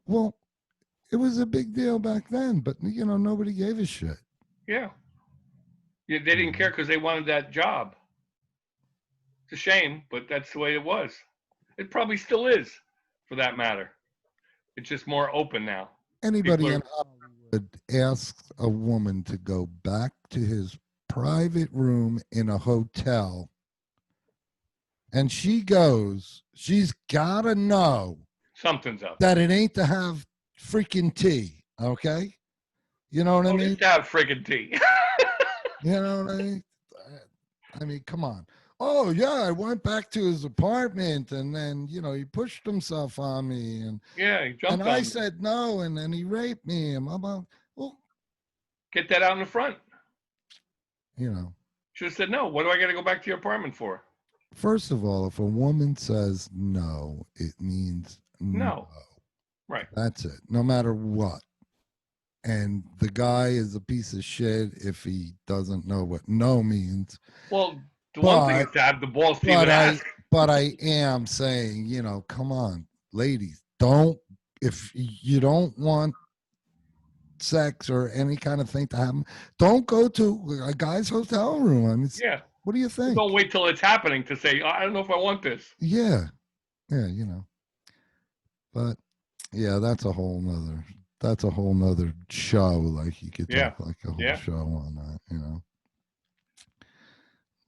well, it was a big deal back then, but you know, nobody gave a shit. Yeah, they didn't care because they wanted that job. It's a shame, but that's the way it was. It probably still is, for that matter. It's just more open now. Anybody People in are, Hollywood asks a woman to go back to his private room in a hotel and she goes, she's got to know something's up. that it ain't to have freaking tea. Okay. You know what I Oh, mean? it's to have friggin' tea. You know what I mean? I mean, come on. Oh yeah, I went back to his apartment and then, you know, he pushed himself on me and Yeah, he jumped on I me. said no and then he raped me and well, Get that out in the front. you know. Should have said no. What do I got to go back to your apartment for? First of all, if a woman says no, it means no. Right. That's it. No matter what. And the guy is a piece of shit if he doesn't know what no means. Well, the one thing is to have the balls to even ask. But I am saying, you know, come on, ladies, don't, if you don't want sex or any kind of thing to happen, don't go to a guy's hotel room. I mean, Yeah. What do you think? Don't wait till it's happening to say, I don't know if I want this. Yeah. Yeah, you know. But yeah, that's a whole nother show. Like you could talk like a whole show on that, you know.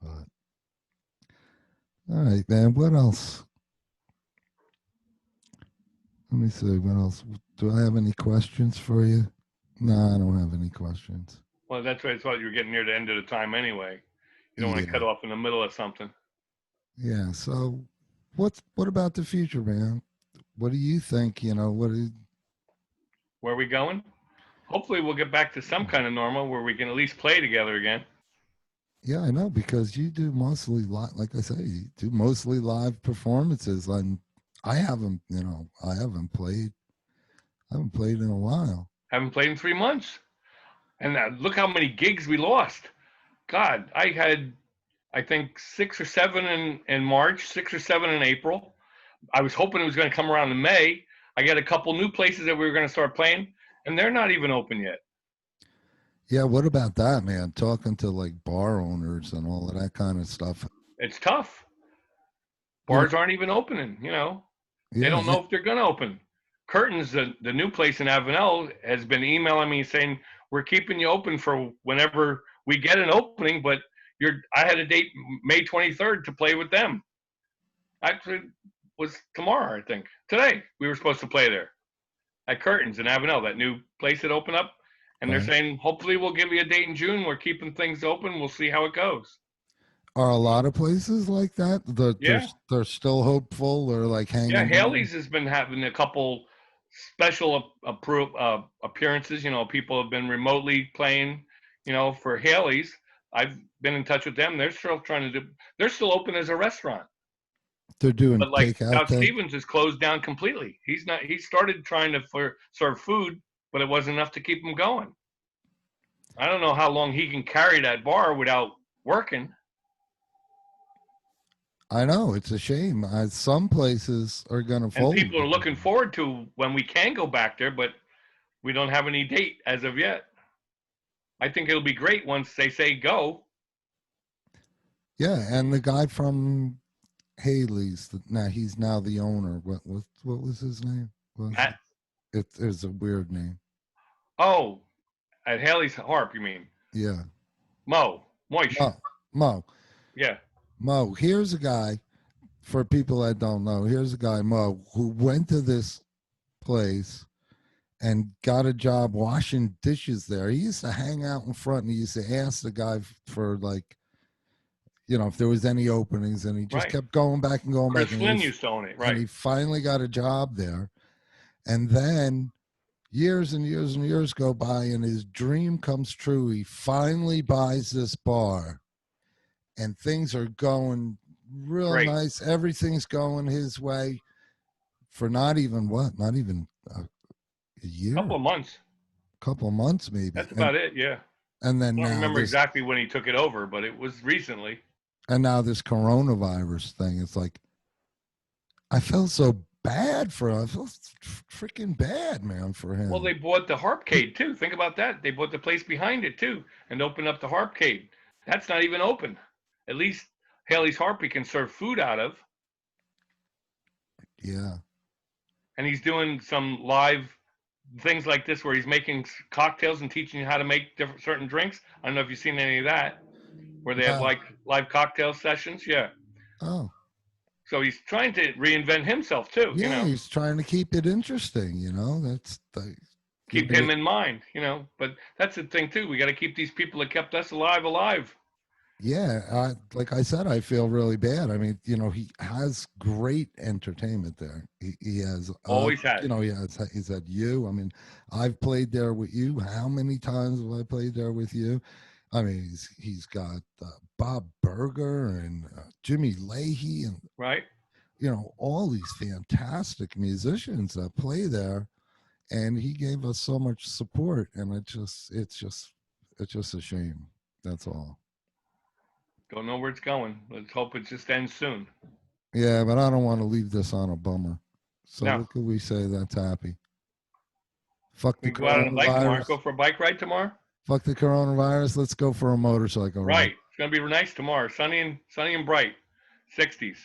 But all right, man. What else? Let me see. What else? Do I have any questions for you? No, I don't have any questions. Well, that's why I thought you were getting near the end of the time anyway. You don't want to cut off in the middle of something. Yeah. So, what about the future, man? What do you think? You know, where are we going? Hopefully, we'll get back to some kind of normal where we can at least play together again. Yeah, I know, because you do mostly live, like I say, you do mostly live performances. And I haven't played in a while. Haven't played in 3 months. And look how many gigs we lost. God, I had, I think, 6 or 7 in March, 6 or 7 in April. I was hoping it was going to come around in May. I got a couple new places that we were going to start playing, and they're not even open yet. Yeah, what about that, man? Talking to like bar owners and all of that kind of stuff. It's tough. Bars aren't even opening, you know. They don't know if they're going to open. Curtains, the new place in Avenel, has been emailing me saying, we're keeping you open for whenever we get an opening, but I had a date May 23rd to play with them. Actually, was tomorrow, I think. Today, we were supposed to play there at Curtains in Avenel, that new place that opened up. And they're saying, hopefully we'll give you a date in June. We're keeping things open. We'll see how it goes. Are a lot of places like that? They're still hopeful or like hanging. Yeah, Haley's has been having a couple special appearances. You know, people have been remotely playing, you know, for Haley's. I've been in touch with them. They're still they're still open as a restaurant. They're doing but like takeout. South Stevens is closed down completely. He started trying to serve food, but it wasn't enough to keep him going. I don't know how long he can carry that bar without working. I know, it's a shame. Some places are going to fold. And people are looking forward to when we can go back there, but we don't have any date as of yet. I think it'll be great once they say go. Yeah, and the guy from Haley's, he's now the owner. What was his name? Matt? It is a weird name. Oh, at Haley's Harp, you mean? Yeah. Moish. Mo. Yeah. Mo. Here's a guy, for people that don't know, here's a guy, Mo, who went to this place and got a job washing dishes there. He used to hang out in front and he used to ask the guy for like, you know, if there was any openings, and he just Right. kept going back and going Chris back. Flynn used to own it. And Right. he finally got a job there. And then years and years and years go by, and his dream comes true. He finally buys this bar, and things are going real Great. nice. Everything's going his way for not even a year, Couple of months. couple of months maybe. That's about it. Yeah. And then I don't now remember this, exactly when he took it over, but it was recently. and now this coronavirus thing. It's like I felt so bad for him. I felt freaking bad, man, for him. Well, they bought the Harpcade too. Think about that. They bought the place behind it too and opened up the Harpcade. That's not even open. At least Haley's Harp he can serve food out of. Yeah. And he's doing some live things like this where he's making cocktails and teaching you how to make different certain drinks. I don't know if you've seen any of that, where they have No. like live cocktail sessions. Yeah. Oh. So he's trying to reinvent himself too. Yeah, You know, he's trying to keep it interesting, you know. That's the keep him in mind. You know, but that's the thing too. We got to keep these people that kept us alive. Yeah, like I said, I feel really bad. I mean, you know, he has great entertainment there. He has Always has. you know, he's had you. I mean, I've played there with you. How many times have I played there with you? I mean, he's got Bob Berger and Jimmy Leahy, and Right. you know, all these fantastic musicians that play there. And he gave us so much support, and it's just a shame. That's all. Don't know where it's going. Let's hope it just ends soon. Yeah, but I don't want to leave this on a bummer. So No. what could we say that's happy? Fuck the We can go out on a bike tomorrow. Go coronavirus. for a bike ride tomorrow. Fuck the coronavirus. Let's go for a motorcycle ride. Right. It's gonna be nice tomorrow. Sunny and bright. 60s.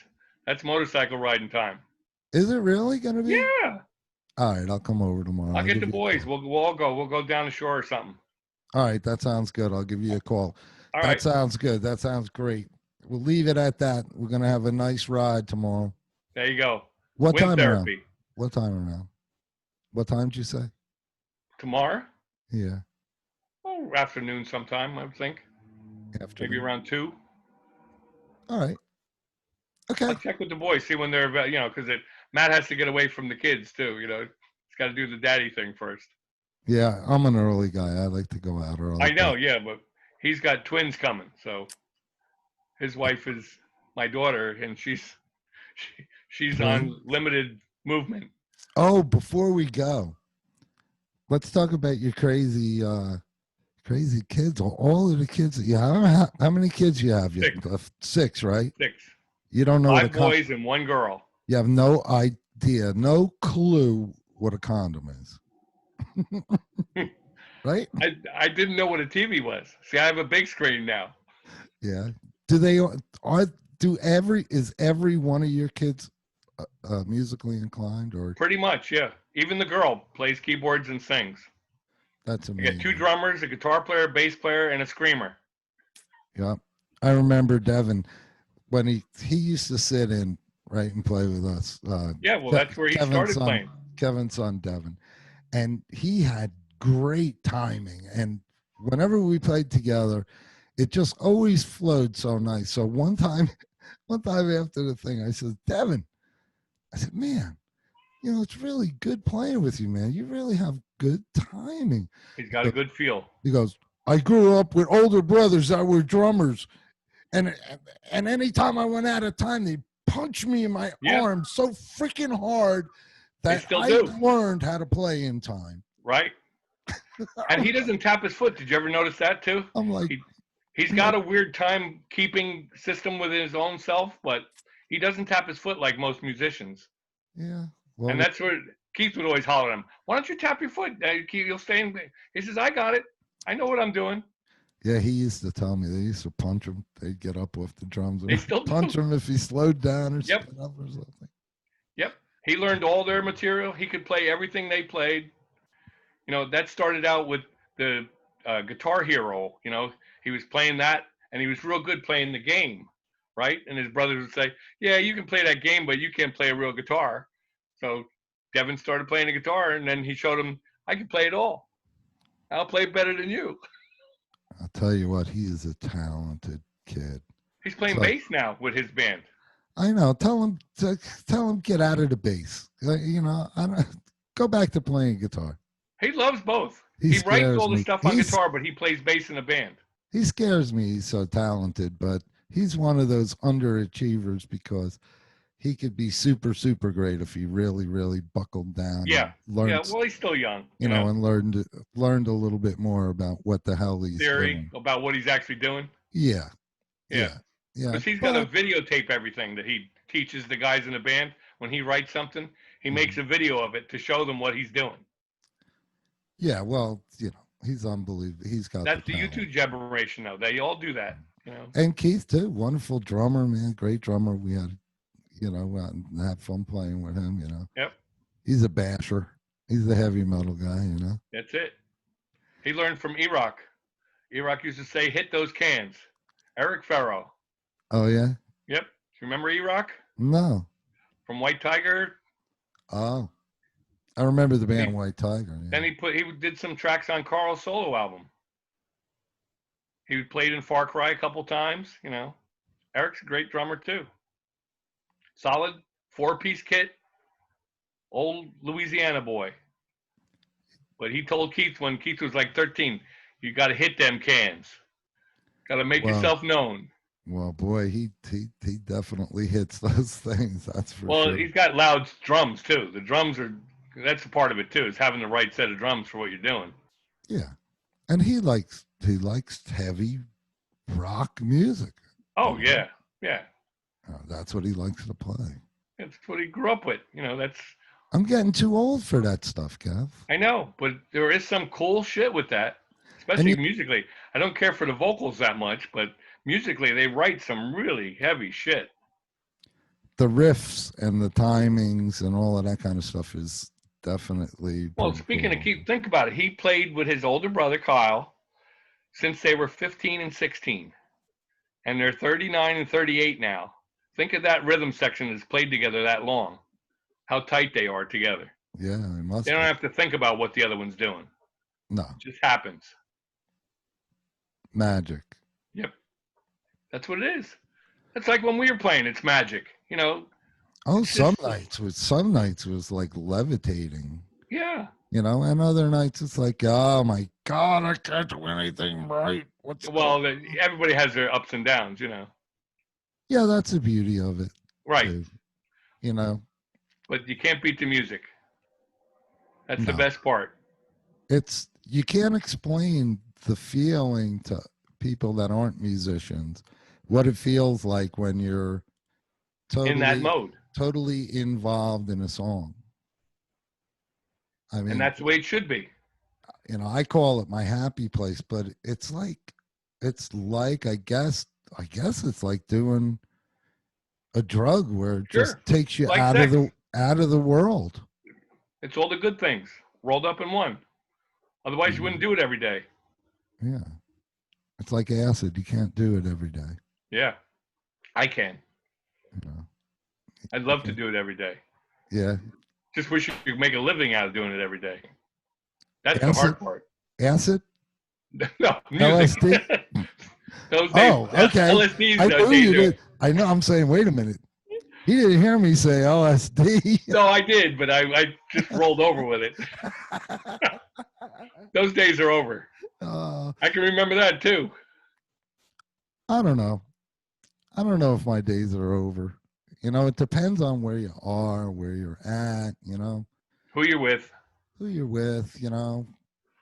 That's motorcycle riding time. Is it really going to be? Yeah. All right, I'll come over tomorrow. I'll get the give you a boys. call. We'll all go. We'll go down the shore or something. All right, that sounds good. I'll give you a call. All That right. sounds good. That sounds great. We'll leave it at that. We're going to have a nice ride tomorrow. There you go. What Wind time around? therapy. What time around? What time did you say? Tomorrow? Yeah. Oh, afternoon sometime, I would think. After Maybe around 2. All right. Okay. I'll check with the boys, see when they're, because Matt has to get away from the kids too. You know, he's got to do the daddy thing first. Yeah, I'm an early guy. I like to go out early. I know, yeah, but he's got twins coming, so his wife is my daughter, and she's on limited movement. Oh, before we go, let's talk about your crazy kids. All of the kids that you have. How many kids you have? 6. 6, right? 6. You don't know 5 boys and 1 girl. You have no idea, no clue what a condom is. Right? I didn't know what a TV was. See, I have a big screen now. Yeah. Is every one of your kids musically inclined, or Pretty much, yeah. Even the girl plays keyboards and sings. that's You amazing? got 2 drummers, a guitar player, a bass player, and a screamer. Yeah. I remember Devin when he used to sit in, right, and play with us. Yeah, well, that's where he started playing. Kevin's son, Devin. And he had great timing. And whenever we played together, it just always flowed so nice. So one time after the thing, I said, Devin, I said, man, you know, it's really good playing with you, man. You really have good timing. He's got a good feel. He goes, I grew up with older brothers that were drummers. And anytime I went out of time, they punched me in my arm so freaking hard that I learned how to play in time. Right? And he doesn't tap his foot. Did you ever notice that too? I'm like, he's got a weird time keeping system with his own self, but he doesn't tap his foot like most musicians. Yeah. Well, and that's where Keith would always holler at him, why don't you tap your foot? You'll stay in. He says, I got it. I know what I'm doing. Yeah, he used to tell me they used to punch him. They'd get up off the drums They and still punch him if he slowed down or Yep. sped up or something. Yep. He learned all their material. He could play everything they played. You know, that started out with the Guitar Hero. You know, he was playing that, and he was real good playing the game, right? And his brothers would say, yeah, you can play that game, but you can't play a real guitar. So Devin started playing the guitar, and then he showed him, I can play it all. I'll play better than you. I'll tell you what, he is a talented kid. He's playing So bass now with his band. I know. Tell him get out of the bass. I don't go back to playing guitar. He loves both. He He writes scares all the me. stuff on guitar, but he plays bass in a band. He scares me. He's so talented, but he's one of those underachievers because he could be super, super great if he really, really buckled down Yeah. and learned, Yeah. Well, he's still young. and learned a little bit more about what the hell he's Theory doing. about what he's actually doing. Yeah, Yeah. yeah. Because he's got to videotape everything that he teaches the guys in the band. When he writes something, he makes a video of it to show them what he's doing. Yeah, well, he's unbelievable. He's got That's the talent. YouTube generation, though. They all do that. And Keith too, wonderful drummer, man, great drummer. We had, out and have fun playing with him. Yep. He's a basher. He's a heavy metal guy. That's it. He learned from E-Rock. E-Rock used to say, "Hit those cans." Eric Ferro. Oh yeah. Yep. Do you remember E-Rock No. from White Tiger? Oh, I remember the band White Tiger. Yeah. Then he did some tracks on Carl's solo album. He played in Far Cry a couple times. Eric's a great drummer too. Solid 4-piece kit. Old Louisiana boy. But he told Keith when Keith was like 13, "You got to hit them cans. Got to make yourself known." Well, boy, he definitely hits those things. That's for sure. Well, he's got loud drums too. The drums that's a part of it too. Is having the right set of drums for what you're doing. Yeah, and he likes heavy rock music. Oh yeah, yeah. That's what he likes to play. That's what he grew up with. I'm getting too old for that stuff, Kev. I know, but there is some cool shit with that, especially musically. I don't care for the vocals that much, but musically they write some really heavy shit. The riffs and the timings and all of that kind of stuff is definitely. Well, speaking of Keith, think about it. He played with his older brother Kyle since they were 15 and 16, and they're 39 and 38 now. Think of that rhythm section that's played together that long. How tight they are together. Yeah, it must. They don't have to think about what the other one's doing. No. It just happens. Magic. Yep. That's what it is. It's like when we were playing, it's magic. Oh, some nights was like levitating. Yeah. And other nights it's like, oh my God, I can't do anything right. Everybody has their ups and downs, Yeah, that's the beauty of it. Right. Too. But you can't beat the music. That's the best part. You can't explain the feeling to people that aren't musicians, what it feels like when you're totally in that mode, totally involved in a song. I mean, and that's the way it should be. I call it my happy place, but it's like I guess it's like doing a drug where it just takes you out of the world. It's all the good things rolled up in one. Otherwise, you wouldn't do it every day. Yeah, it's like acid. You can't do it every day. Yeah, I can. I'd love to do it every day. Yeah. Just wish you could make a living out of doing it every day. That's the hard part. Acid? No, music. LSD? Those days, okay. LSD's I knew you did. I know. I'm saying, wait a minute. He didn't hear me say LSD. No, I did, but I just rolled over with it. Those days are over. I can remember that too. I don't know. I don't know if my days are over. It depends on where you are, where you're at, Who you're with.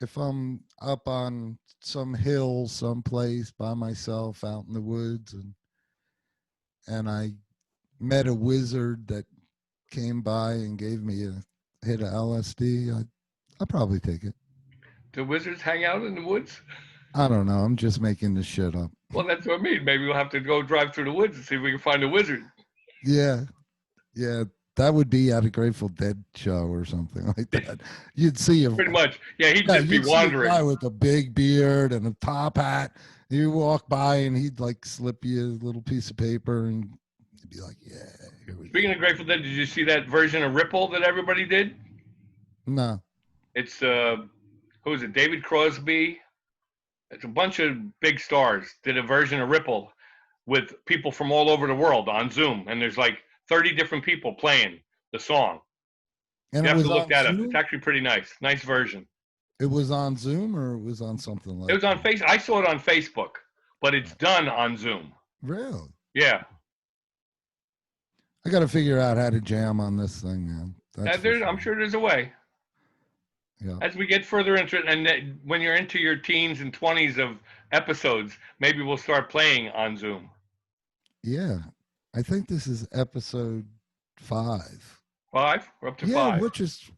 If I'm up on some hill someplace by myself out in the woods and I met a wizard that came by and gave me a hit of LSD, I'd probably take it. Do wizards hang out in the woods? I don't know. I'm just making this shit up. Well, that's what I mean. Maybe we'll have to go drive through the woods and see if we can find a wizard. Yeah. That would be at a Grateful Dead show or something like that. You'd see him. Pretty much. Yeah, he'd just be wandering. See a guy with a big beard and a top hat. You walk by and he'd like slip you a little piece of paper and you'd be like, yeah. Here we Speaking go. of Grateful Dead, did you see that version of Ripple that everybody did? No. It's who is it? David Crosby. It's a bunch of big stars did a version of Ripple. with people from all over the world on Zoom, and there's like 30 different people playing the song. And You it have to was look on that up. It's Zoom. actually pretty nice. Nice version. It was on Zoom, or it was on something It like was on that? Face. I saw it on Facebook, but it's done on Zoom. Really? Yeah. I got to figure out how to jam on this thing, man. That's for I'm sure. sure there's a way. Yeah. As we get further into it, and when you're into your teens and 20s of episodes, maybe we'll start playing on Zoom. Yeah. I think this is episode 5. 5? We're up to Yeah, 5.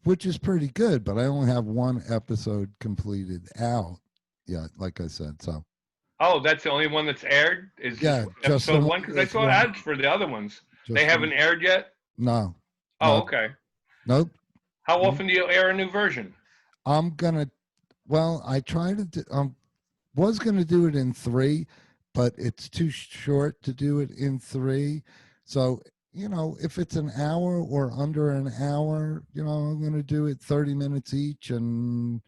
which is pretty good, but I only have one episode completed out. Yeah, like I said. So Oh, that's the only one that's aired? Is yeah, just the episode one 1? Because I that's saw one. ads for the other ones. Just They haven't aired yet? No. Oh, No. okay. Nope. How Nope. often do you air a new version? I'm gonna. Well, I try to. Was gonna do it in 3, but it's too short to do it in 3. So if it's an hour or under an hour, I'm gonna do it 30 minutes each, and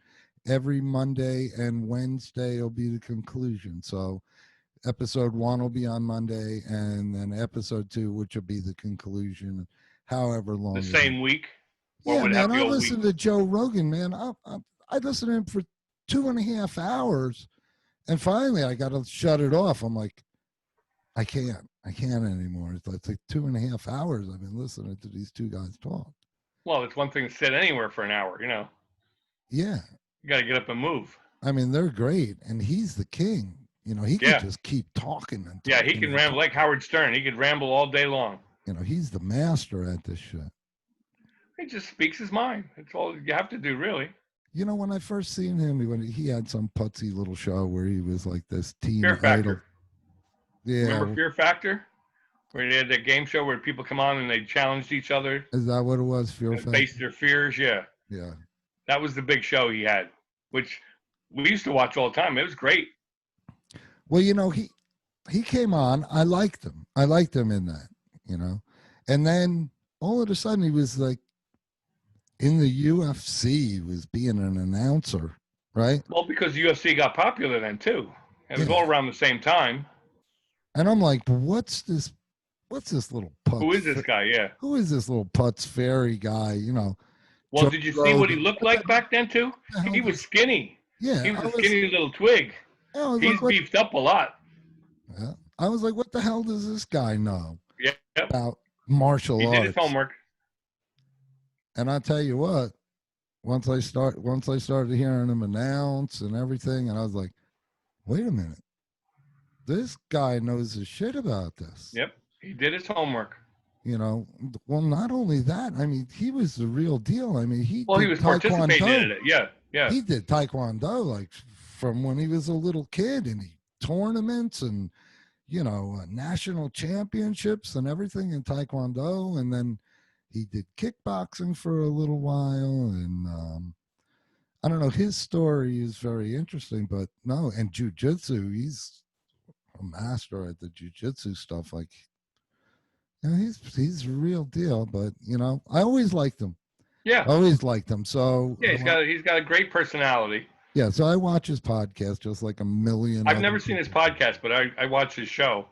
every Monday and Wednesday will be the conclusion. So episode 1 will be on Monday, and then episode 2, which will be the conclusion, however long. The same week? Or Yeah, would it man. have to I be a listen week? to Joe Rogan, man. I listened to him for 2.5 hours, and finally I got to shut it off. I'm like, I can't anymore. It's like 2.5 hours I've been listening to these two guys talk. Well, it's one thing to sit anywhere for an hour, Yeah, You got to get up and move. I mean they're great, and he's the king. He Yeah. could just keep talking and Yeah, talking. he can and ramble like Howard Stern. He could ramble all day long. He's the master at this shit. He just speaks his mind. That's all you have to do, really. When I first seen him, when he had some putsy little show where he was like this teen Fear idol. Factor. Yeah. Remember Fear Factor? Where they had that game show where people come on and they challenged each other Is that what it was? Fear and Factor? face their fears? Yeah. Yeah. That was the big show he had, which we used to watch all the time. It was great. Well, he came on. I liked him. I liked him in that, And then all of a sudden he was like in the UFC, he was being an announcer, right? Well, because UFC got popular then too. It was Yeah. all around the same time. And I'm like, what's this little putz? Who is this guy? Yeah. Who is this little putz fairy guy? Well, Joe did you see what he Rogan. looked like back then too? the hell He was skinny. Yeah. He was a skinny little twig. I was He's like, what, beefed up a lot. yeah. I was like, what the hell does this guy know Yeah. about martial He arts? did his homework. And I tell you what, once I started hearing him announce and everything, and I was like, wait a minute, this guy knows his shit about this. Yep. He did his homework. Well, not only that, I mean, he was the real deal. I mean, he was participating in it. Yeah. Yeah. He did Taekwondo like from when he was a little kid, and tournaments and national championships and everything in Taekwondo, and then he did kickboxing for a little while, and I don't know. His story is very interesting, but no, and jujitsu, he's a master at the jujitsu stuff. Like, he's a real deal. But I always liked him. Yeah. I always liked him. So yeah, he's got a great personality. Yeah, so I watch his podcast just like a million. I've never seen his podcast, but I watch his show.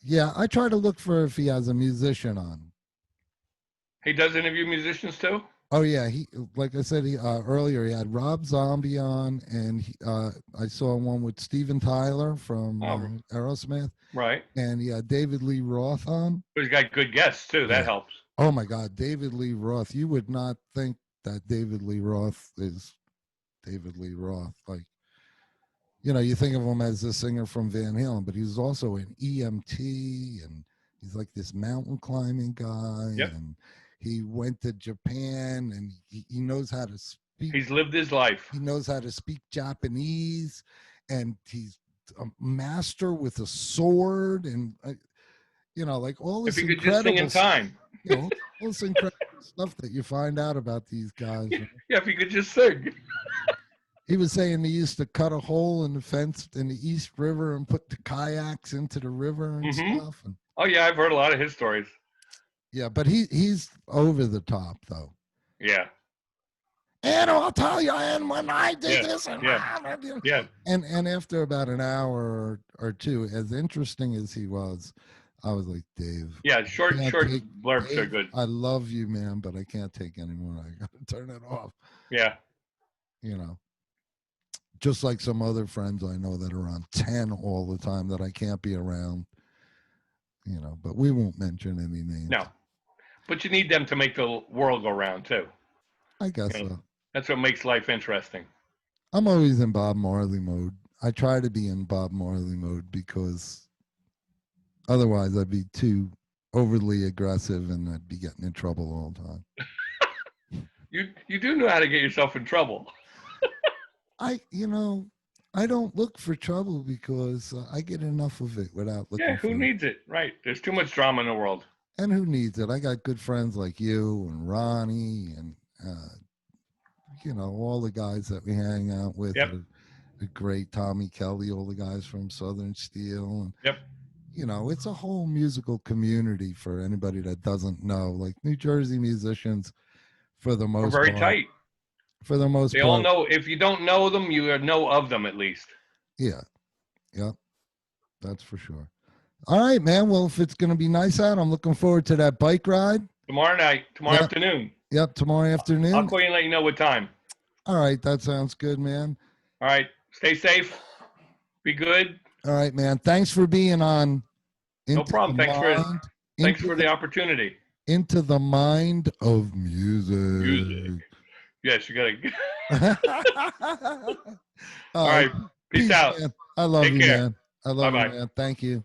Yeah, I try to look for if he has a musician on. He does interview musicians too? Oh yeah, he, like I said earlier, he had Rob Zombie on, and I saw one with Steven Tyler from Aerosmith. Right. And he had David Lee Roth on. He's got good guests too. That helps. Oh my God, David Lee Roth! You would not think that David Lee Roth is David Lee Roth. Like, you think of him as the singer from Van Halen, but he's also an EMT, and he's like this mountain climbing guy. Yep. And he went to Japan, and he knows how to speak. He's lived his life. He knows how to speak Japanese, and he's a master with a sword, and like all this if you could incredible just sing in time. all this incredible stuff that you find out about these guys. Yeah, if you could just sing. He was saying he used to cut a hole in the fence in the East River and put the kayaks into the river and stuff. And, oh yeah, I've heard a lot of his stories. Yeah, but he's over the top though. Yeah. and I'll tell you, and when I did Yeah, this, and yeah, yeah, and after about an hour or two, as interesting as he was, I was like, Dave, yeah. I Short can't take blurbs are Dave. good. I love you, man, but I can't take anymore. I gotta turn it off. Yeah, You know, just like some other friends I know that are on 10 all the time that I can't be around. You know, but we won't mention any names. no, but you need them to make the world go round too. I guess You know, so. that's what makes life interesting. I'm always in Bob Marley mode. I try to be in Bob Marley mode because otherwise I'd be too overly aggressive and I'd be getting in trouble all the time. You do know how to get yourself in trouble. You know, I don't look for trouble because I get enough of it without Yeah, looking who for it. needs it? Right. There's too much drama in the world. And who needs it? I got good friends like you and Ronnie and, all the guys that we hang out with Yep. are the great Tommy Kelly, all the guys from Southern Steel. And, Yep. it's a whole musical community for anybody that doesn't know. Like New Jersey musicians, for the We're most very part, tight. for the most They all part, know. If you don't know them, you know of them at least. yeah, yeah, that's for sure. All right, man. Well, if it's going to be nice out, I'm looking forward to that bike ride. Tomorrow night, tomorrow Yep. afternoon. Yep, tomorrow I'll afternoon. call you and let you know what time. All right, that sounds good, man. All right. Stay safe. Be good. All right, man. Thanks for being on. No problem. Thanks for the opportunity. Into the mind of music. Music. Yes, you gotta. All All right. Peace out. Man. I love Take you, care. man. I love you, Bye-bye. man. Thank you.